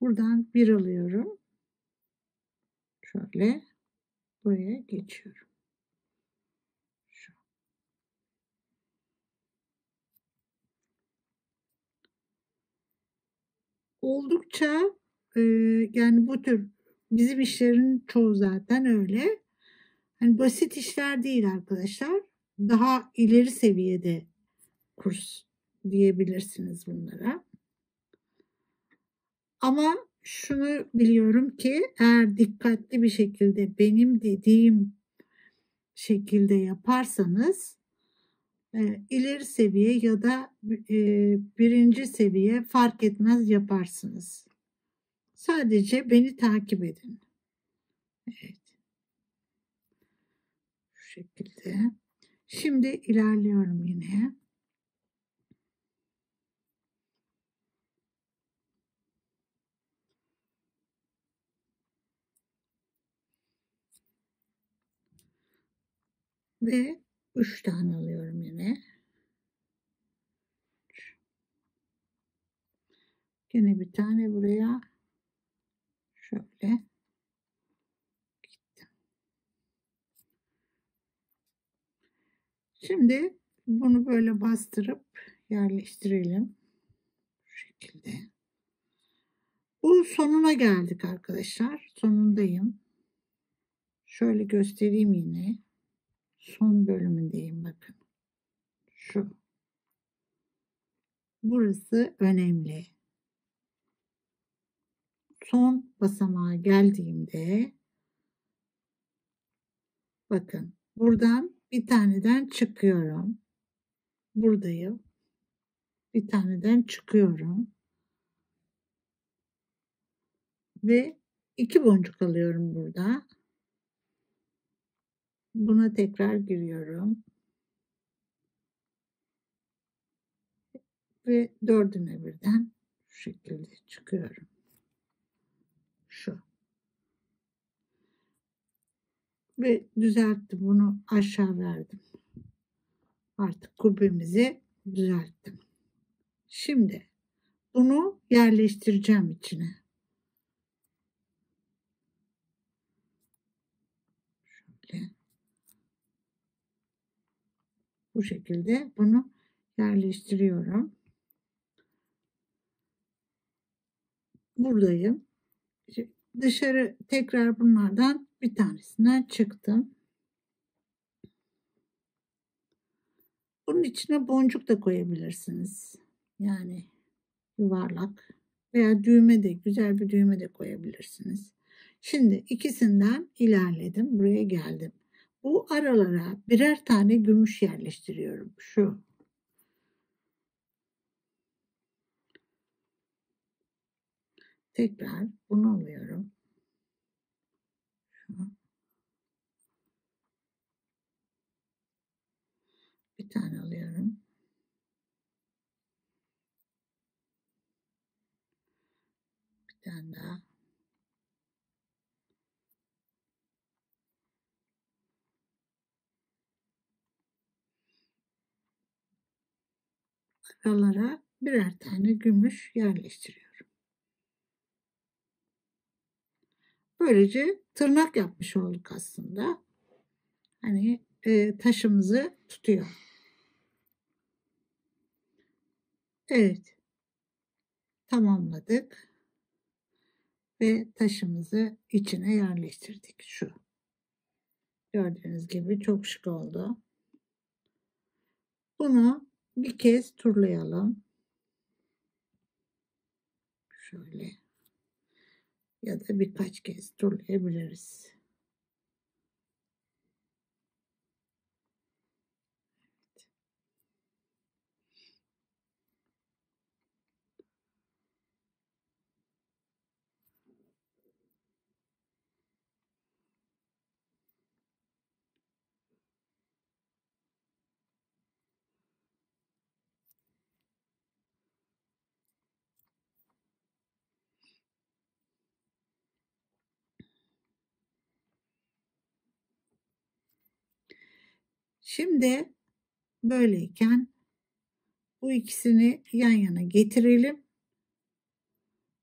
Buradan 1 alıyorum. Şöyle buraya geçiyorum. Şu. Oldukça yani bu tür bizim işlerin çoğu zaten öyle. Hani basit işler değil arkadaşlar. Daha ileri seviyede kurs diyebilirsiniz bunlara. Ama şunu biliyorum ki eğer dikkatli bir şekilde benim dediğim şekilde yaparsanız ileri seviye ya da birinci seviye fark etmez yaparsınız. Sadece beni takip edin. Evet. Şu şekilde. Şimdi ilerliyorum yine. Ve 3 tane alıyorum yine. Yine bir tane buraya. Şöyle. Gittim. Şimdi bunu böyle bastırıp yerleştirelim. Şu şekilde. Bu sonuna geldik arkadaşlar. Sonundayım. Şöyle göstereyim yine. Son bölümündeyim bakın. Şu. Burası önemli. Son basamağa geldiğimde bakın buradan bir taneden çıkıyorum. Buradayım. Bir taneden çıkıyorum. Ve 2 boncuk alıyorum burada. Buna tekrar giriyorum. Ve 4'üne birden şu şekilde çıkıyorum. Şu. Ve düzelttim. Bunu aşağı verdim. Artık kubbemizi düzelttim. Şimdi bunu yerleştireceğim içine. Şöyle. Bu şekilde bunu yerleştiriyorum. Buradayım. Dışarı tekrar bunlardan bir tanesinden çıktım. Bunun içine boncuk da koyabilirsiniz. Yani yuvarlak veya düğme de güzel bir düğme de koyabilirsiniz. Şimdi ikisinden ilerledim. Buraya geldim. Bu aralara birer tane gümüş yerleştiriyorum. Şu. Tekrar bunu alıyorum. Şu. Bir tane alıyorum. Bir tane daha. Aralara birer tane gümüş yerleştiriyorum. Böylece tırnak yapmış olduk aslında. Hani taşımızı tutuyor. Evet. Tamamladık. Ve taşımızı içine yerleştirdik. Şu. Gördüğünüz gibi çok şık oldu. Bunu bir kez turlayalım. Şöyle. Ya da birkaç kez turlayabiliriz. Şimdi böyleyken bu ikisini yan yana getirelim.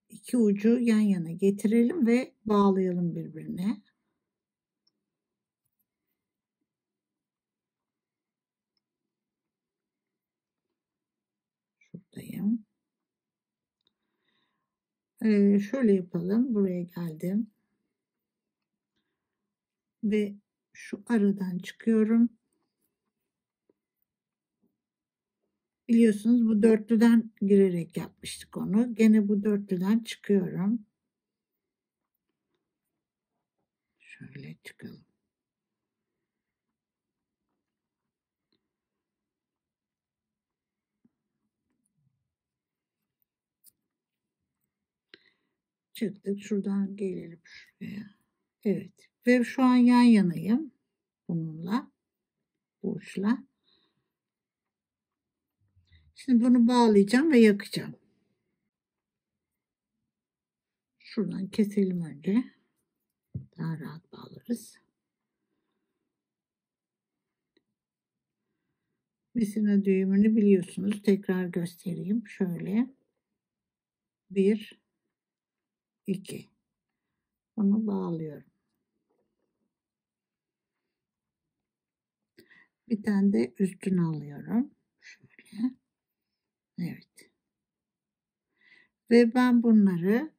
İki ucu yan yana getirelim ve bağlayalım birbirine. Şuradayım. Şöyle yapalım. Buraya geldim. Ve şu aradan çıkıyorum. Biliyorsunuz bu dörtlüden girerek yapmıştık onu. Gene bu dörtlüden çıkıyorum. Şöyle çıkalım. Çıktık. Şuradan gelelim şuraya. Evet. Ve şu an yan yanayım. Bununla. Bu uçla. Şimdi bunu bağlayacağım ve yakacağım. Şuradan keselim önce. Daha rahat bağlarız. Misina düğümünü biliyorsunuz. Tekrar göstereyim. Şöyle. 1, 2. Bunu bağlıyorum. Bir tane de üstüne alıyorum. Şöyle. Evet. Ve ben bunları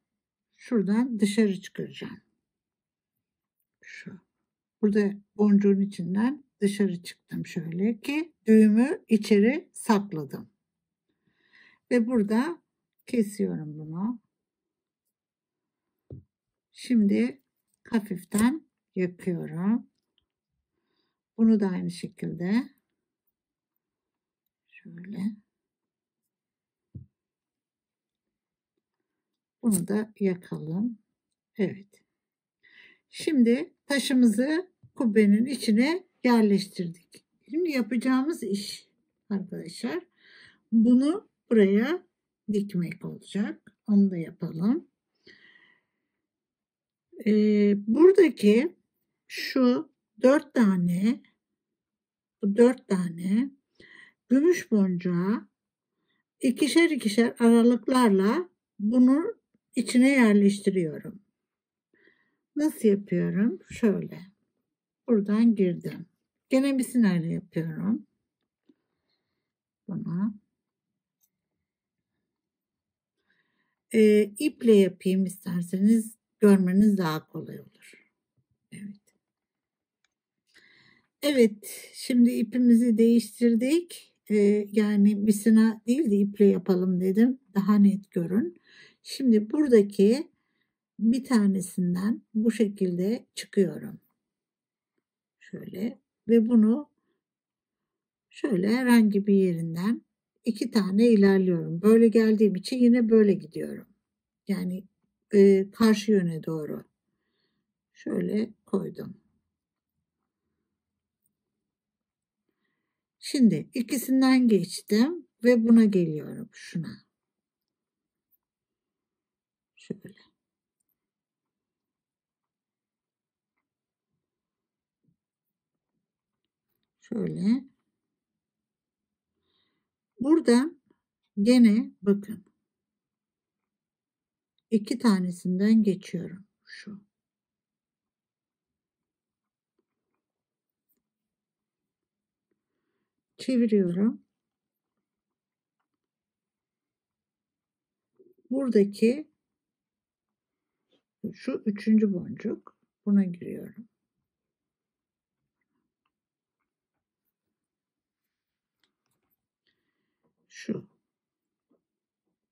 şuradan dışarı çıkaracağım. Şu. Burada boncuğun içinden dışarı çıktım şöyle ki düğümü içeri sakladım. Ve burada kesiyorum bunu. Şimdi hafiften yakıyorum. Bunu da aynı şekilde şöyle. Bunu da yakalım. Evet. Şimdi taşımızı kubbenin içine yerleştirdik. Şimdi yapacağımız iş arkadaşlar bunu buraya dikmek olacak. Onu da yapalım. Buradaki şu 4 tane gümüş boncuğa ikişer ikişer aralıklarla bunu içine yerleştiriyorum. Nasıl yapıyorum? Şöyle. Buradan girdim. Gene misinayla yapıyorum. Bunu. İple yapayım isterseniz görmeniz daha kolay olur. Evet. Evet. Şimdi ipimizi değiştirdik. Yani misina değil de iple yapalım dedim. Daha net görün. Şimdi buradaki bir tanesinden bu şekilde çıkıyorum. Şöyle ve bunu şöyle herhangi bir yerinden 2 tane ilerliyorum. Böyle geldiğim için yine böyle gidiyorum. Yani karşı yöne doğru. Şöyle koydum. Şimdi ikisinden geçtim ve buna geliyorum. Şuna. Şöyle. Şöyle. Buradan gene bakın. 2 tanesinden geçiyorum. Şu. Çeviriyorum. Buradaki şu 3. boncuk. Buna giriyorum. Şu.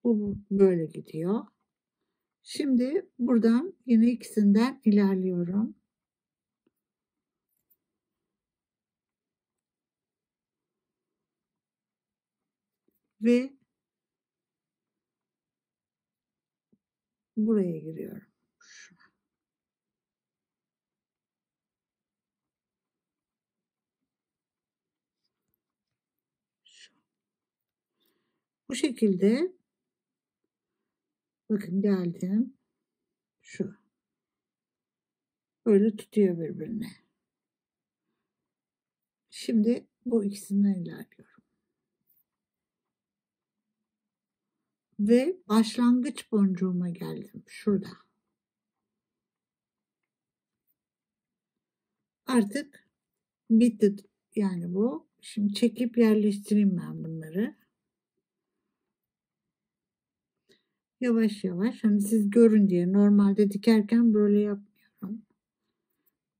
Bu böyle gidiyor. Şimdi buradan yine ikisinden ilerliyorum. Ve buraya giriyorum. Şuna. Şu. Bu şekilde bakın geldim. Şu. Böyle tutuyor birbirine. Şimdi bu ikisinden ilerliyorum. Ve başlangıç boncuğuma geldim. Şurada. Artık bitti yani bu. Şimdi çekip yerleştireyim ben bunları. Yavaş yavaş, hani siz görün diye normalde dikerken böyle yapmıyorum.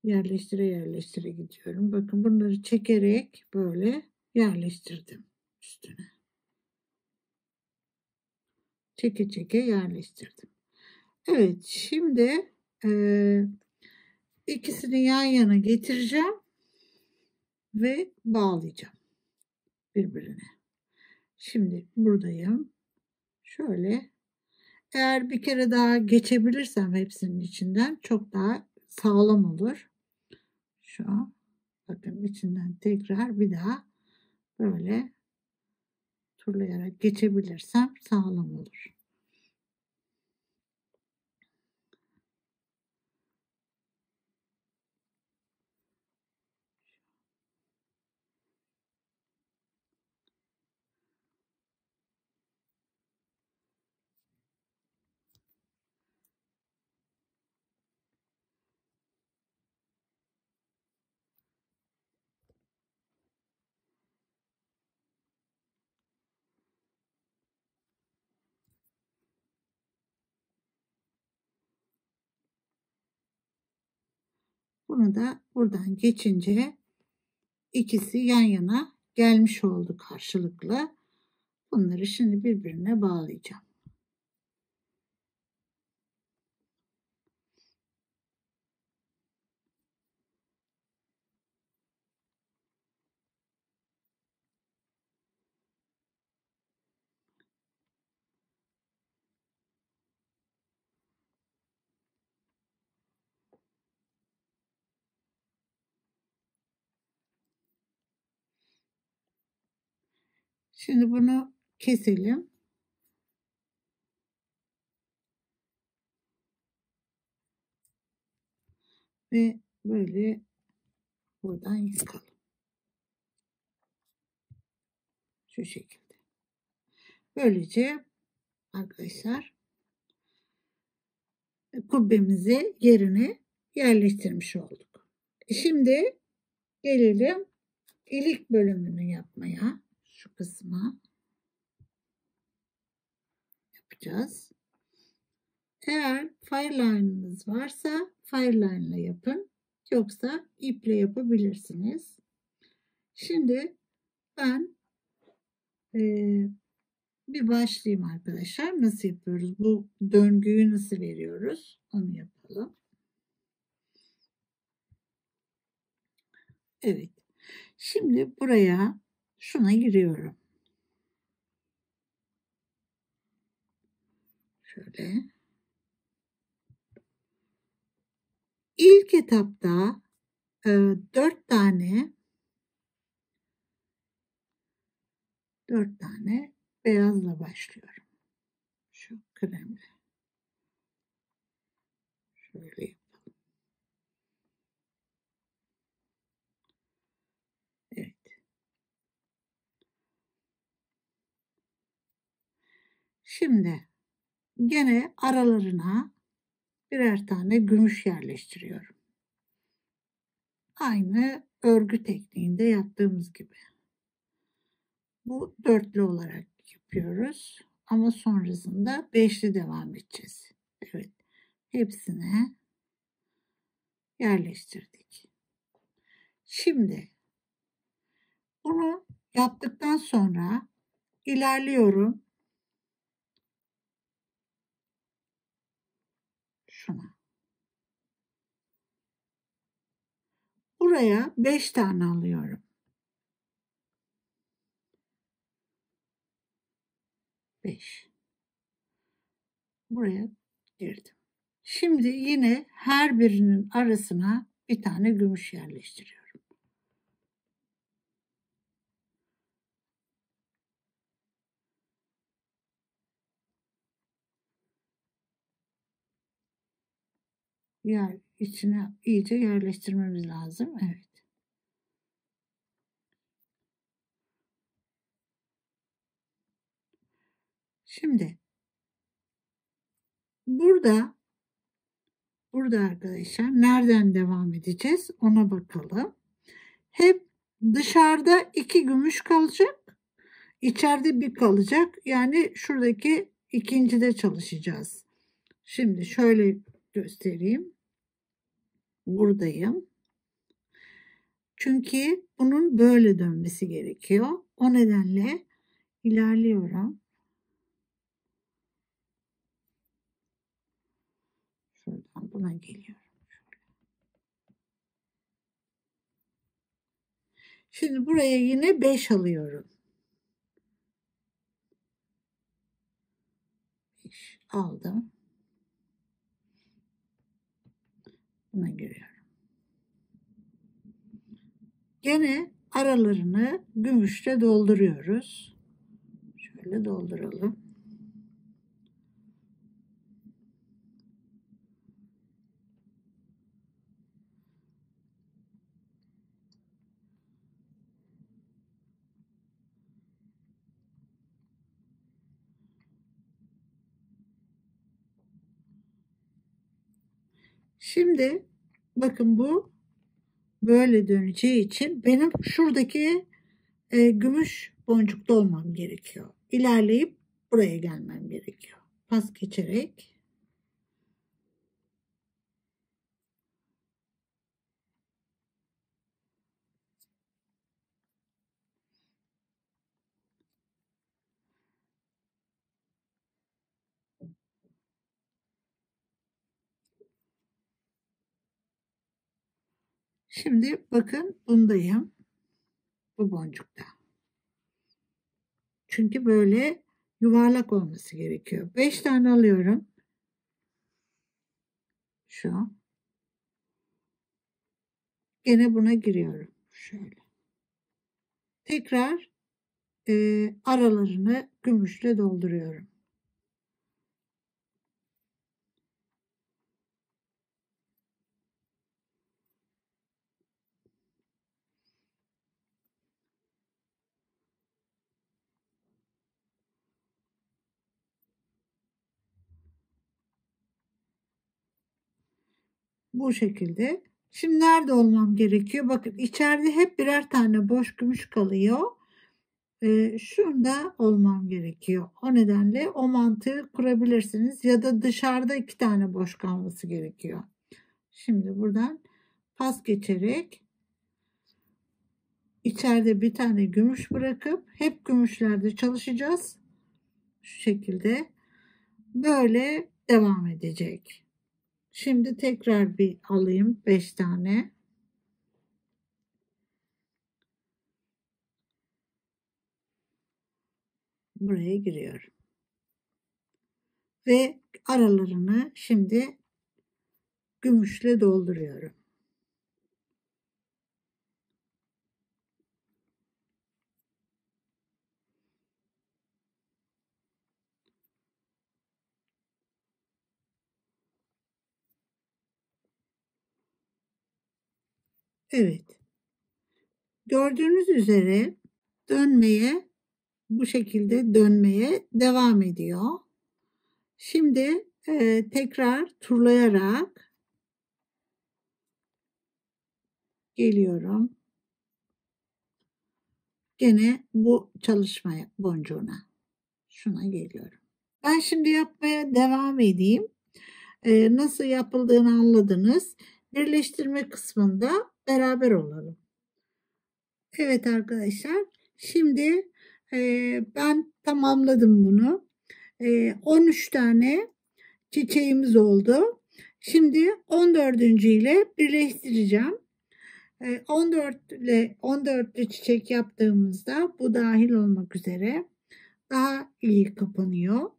Yerleştire yerleştire gidiyorum. Bakın bunları çekerek böyle yerleştirdim üstüne. Çeke çeke yerleştirdim. Evet, şimdi ikisini yan yana getireceğim ve bağlayacağım birbirine. Şimdi buradayım. Şöyle, eğer bir kere daha geçebilirsem hepsinin içinden çok daha sağlam olur. Şu an bakın içinden tekrar bir daha böyle turlayarak geçebilirsem sağlam olur. Bunu da buradan geçince ikisi yan yana gelmiş oldu karşılıklı. Bunları şimdi birbirine bağlayacağım. Şimdi bunu keselim. Ve böyle buradan yıkalım. Şu şekilde. Böylece arkadaşlar kubbemizi yerine yerleştirmiş olduk. Şimdi gelelim ilik bölümünü yapmaya. Şu kısma yapacağız. Eğer fireline'ınız varsa fireline ile yapın. Yoksa iple yapabilirsiniz. Şimdi ben bir başlayayım arkadaşlar. Nasıl yapıyoruz? Bu döngüyü nasıl veriyoruz? Onu yapalım. Evet. Şimdi buraya şuna giriyorum. Şöyle. İlk etapta 4 tane beyazla başlıyorum. Şu kremle. Şöyle yapalım. Evet. Şimdi gene aralarına birer tane gümüş yerleştiriyorum. Aynı örgü tekniğinde yaptığımız gibi. Bu dörtlü olarak yapıyoruz. Ama sonrasında beşli devam edeceğiz. Evet. Hepsine yerleştirdik. Şimdi bunu yaptıktan sonra ilerliyorum. Şuna. Buraya 5 tane alıyorum. 5. Buraya girdim. Şimdi yine her birinin arasına bir tane gümüş yerleştiriyorum. içine iyice yerleştirmemiz lazım. Evet. Şimdi burada arkadaşlar nereden devam edeceğiz ona bakalım. Hep dışarıda 2 gümüş kalacak. İçeride 1 kalacak. Yani şuradaki ikincide çalışacağız. Şimdi şöyle göstereyim. Buradayım. Çünkü bunun böyle dönmesi gerekiyor. O nedenle ilerliyorum. Şuradan buna geliyorum. Şimdi buraya yine 5 alıyorum. 5 aldım. Buna giriyorum. Gene aralarını gümüşle dolduruyoruz. Şöyle dolduralım. Şimdi bakın bu böyle döneceği için benim şuradaki gümüş boncukta olmam gerekiyor. İlerleyip buraya gelmem gerekiyor. Pas geçerek şimdi bakın bundayım. Bu boncukta. Çünkü böyle yuvarlak olması gerekiyor. 5 tane alıyorum. Şu. Gene buna giriyorum. Şöyle. Tekrar aralarını gümüşle dolduruyorum. Bu şekilde. Şimdi nerede olmam gerekiyor? Bakın içeride hep birer tane boş gümüş kalıyor. Şunda olmam gerekiyor. O nedenle o mantığı kurabilirsiniz. Ya da dışarıda 2 tane boş kalması gerekiyor. Şimdi buradan pas geçerek içeride bir tane gümüş bırakıp hep gümüşlerde çalışacağız. Şu şekilde böyle devam edecek. Şimdi tekrar bir alayım 5 tane. Buraya giriyorum. Ve aralarını şimdi gümüşle dolduruyorum. Evet. Gördüğünüz üzere bu şekilde dönmeye devam ediyor. Şimdi tekrar turlayarak geliyorum. Gene bu çalışma boncuğuna. Şuna geliyorum. Ben şimdi yapmaya devam edeyim. Nasıl yapıldığını anladınız. Birleştirme kısmında beraber olalım. Evet arkadaşlar. Şimdi ben tamamladım bunu. 13 tane çiçeğimiz oldu. Şimdi 14. ile birleştireceğim. 14'lü çiçek yaptığımızda bu dahil olmak üzere daha iyi kapanıyor.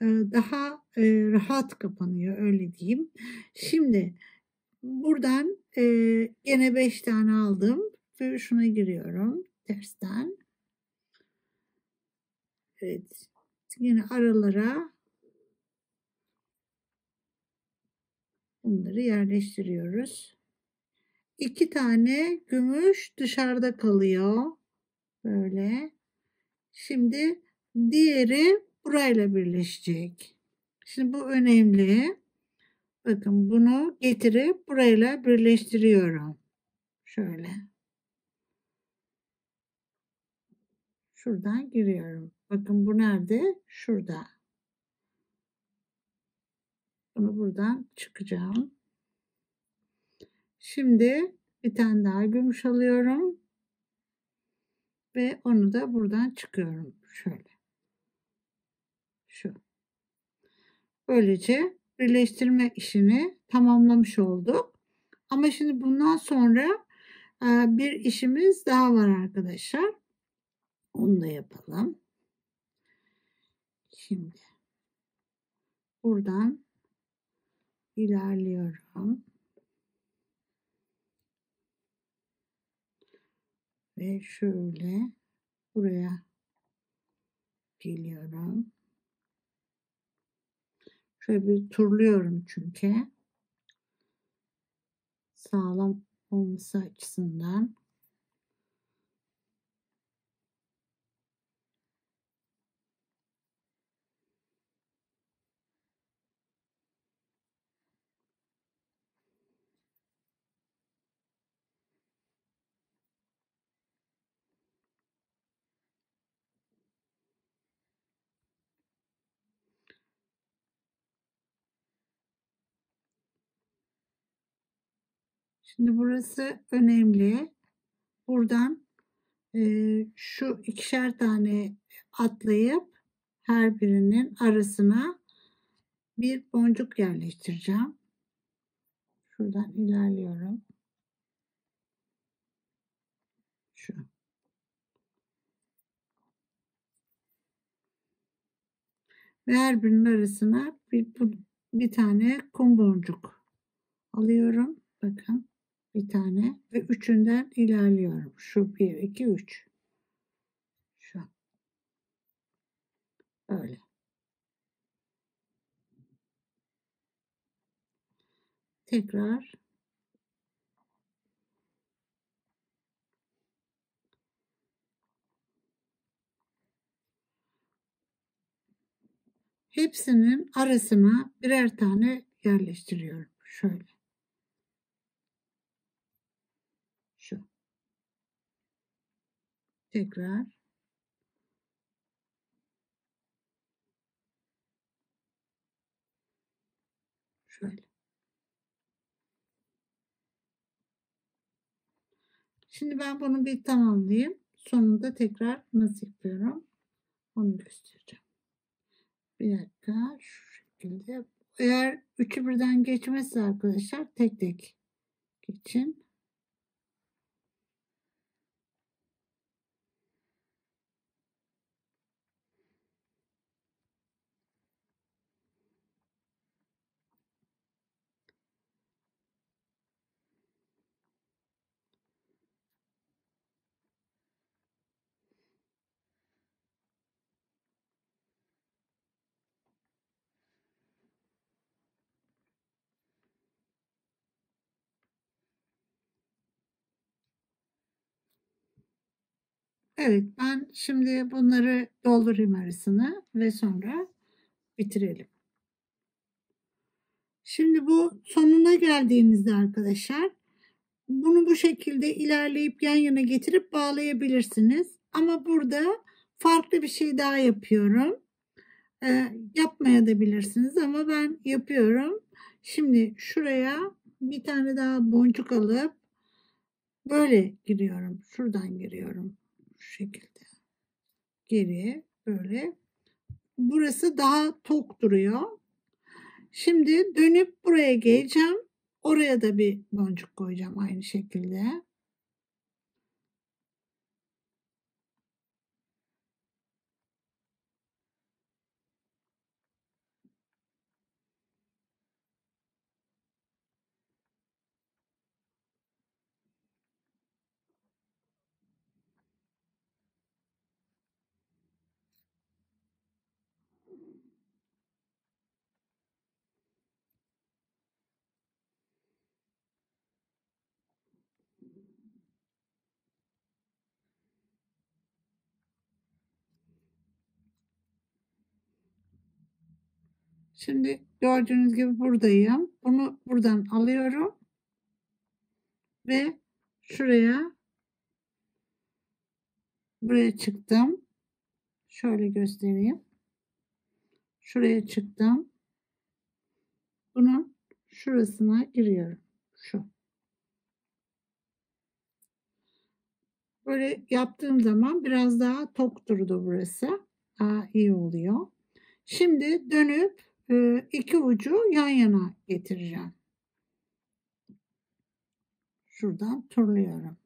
Daha rahat kapanıyor öyle diyeyim. Şimdi buradan gene 5 tane aldım ve şuna giriyorum tersten. Evet. Yine aralara bunları yerleştiriyoruz. 2 tane gümüş dışarıda kalıyor. Böyle. Şimdi diğeri burayla birleşecek. Şimdi bu önemli. Bakın bunu getirip burayla birleştiriyorum. Şöyle. Şuradan giriyorum. Bakın bu nerede? Şurada. Bunu buradan çıkacağım. Şimdi bir tane daha gümüş alıyorum. Ve onu da buradan çıkıyorum. Şöyle. Şu. Böylece birleştirme işini tamamlamış olduk. Ama şimdi bundan sonra bir işimiz daha var arkadaşlar. Onu da yapalım. Şimdi buradan ilerliyorum. Ve şöyle buraya geliyorum. Şöyle bir turluyorum çünkü. Sağlam olması açısından. Şimdi burası önemli. Buradan şu ikişer tane atlayıp her birinin arasına bir boncuk yerleştireceğim. Şuradan ilerliyorum. Şu. Ve her birinin arasına bir tane kum boncuk alıyorum. Bakın bir tane ve üçünden ilerliyorum. Şu bir, iki, üç. Şu. Böyle. Tekrar hepsinin arasına birer tane yerleştiriyorum. Şöyle. Şu. Tekrar. Şöyle. Şimdi ben bunu bir tamamlayayım. Sonunda tekrar nasıl yapıyorum onu göstereceğim. Bir dakika şu şekilde. Eğer üçü birden geçmezse arkadaşlar tek tek geçin. Evet, ben şimdi bunları doldurayım arasını ve sonra bitirelim. Şimdi bu sonuna geldiğimizde arkadaşlar bunu bu şekilde ilerleyip yan yana getirip bağlayabilirsiniz. Ama burada farklı bir şey daha yapıyorum. Yapmaya da bilirsiniz ama ben yapıyorum. Şimdi şuraya bir tane daha boncuk alıp böyle giriyorum. Şuradan giriyorum. Şu şekilde. Geri böyle. Burası daha tok duruyor. Şimdi dönüp buraya geleceğim. Oraya da bir boncuk koyacağım aynı şekilde. Şimdi gördüğünüz gibi buradayım. Bunu buradan alıyorum ve buraya çıktım. Şöyle göstereyim. Şuraya çıktım. Bunun şurasına giriyorum. Şu. Böyle yaptığım zaman biraz daha tok durdu burası. Daha iyi oluyor. Şimdi dönüp iki ucu yan yana getireceğim. Şuradan turluyorum.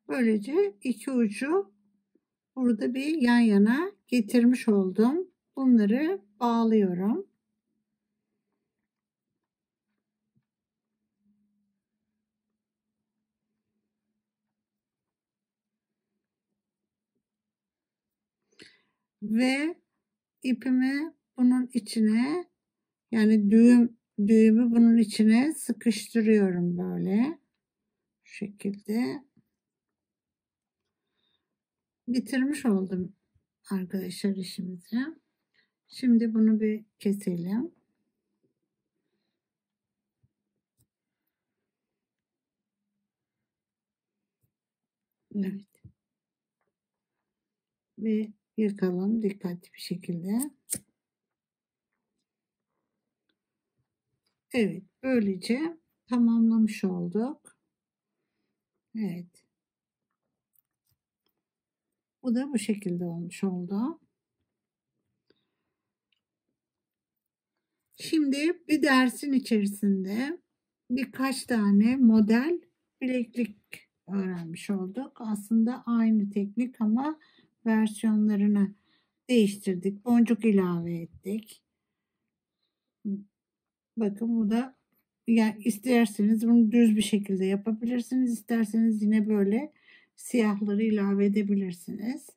Böylece iki ucu burada bir yan yana getirmiş oldum. Bunları bağlıyorum. Ve ipimi bunun içine, yani düğümü bunun içine sıkıştırıyorum böyle. Şu şekilde. Bitirmiş oldum arkadaşlar işimizi. Şimdi bunu bir keselim. Evet. Ve yıkalım dikkatli bir şekilde. Evet, böylece tamamlamış olduk. Evet. Bu da bu şekilde olmuş oldu. Şimdi bir dersin içerisinde birkaç tane model bileklik öğrenmiş olduk. Aslında aynı teknik ama versiyonlarını değiştirdik. Boncuk ilave ettik. Bakın bu da, yani isterseniz bunu düz bir şekilde yapabilirsiniz. İsterseniz yine böyle siyahları ilave edebilirsiniz.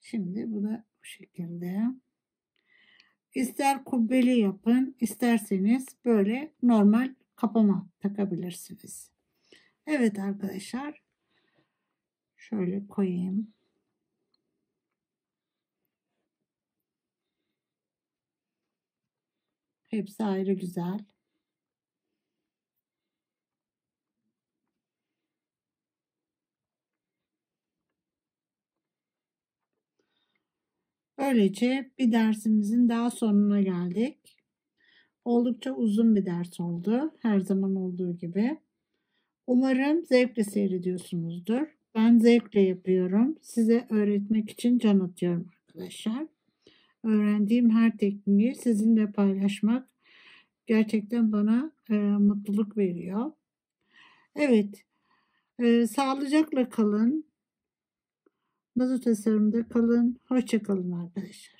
Şimdi bu da bu şekilde. İster kubbeli yapın, isterseniz böyle normal kapama takabilirsiniz. Evet arkadaşlar, şöyle koyayım. Hepsi ayrı güzel. Böylece bir dersimizin daha sonuna geldik. Oldukça uzun bir ders oldu. Her zaman olduğu gibi. Umarım zevkle seyrediyorsunuzdur. Ben zevkle yapıyorum. Size öğretmek için can atıyorum arkadaşlar. Öğrendiğim her tekniği sizinle paylaşmak gerçekten bana mutluluk veriyor. Evet, sağlıcakla kalın. Nazo tasarımda kalın. Hoşça kalın arkadaşlar.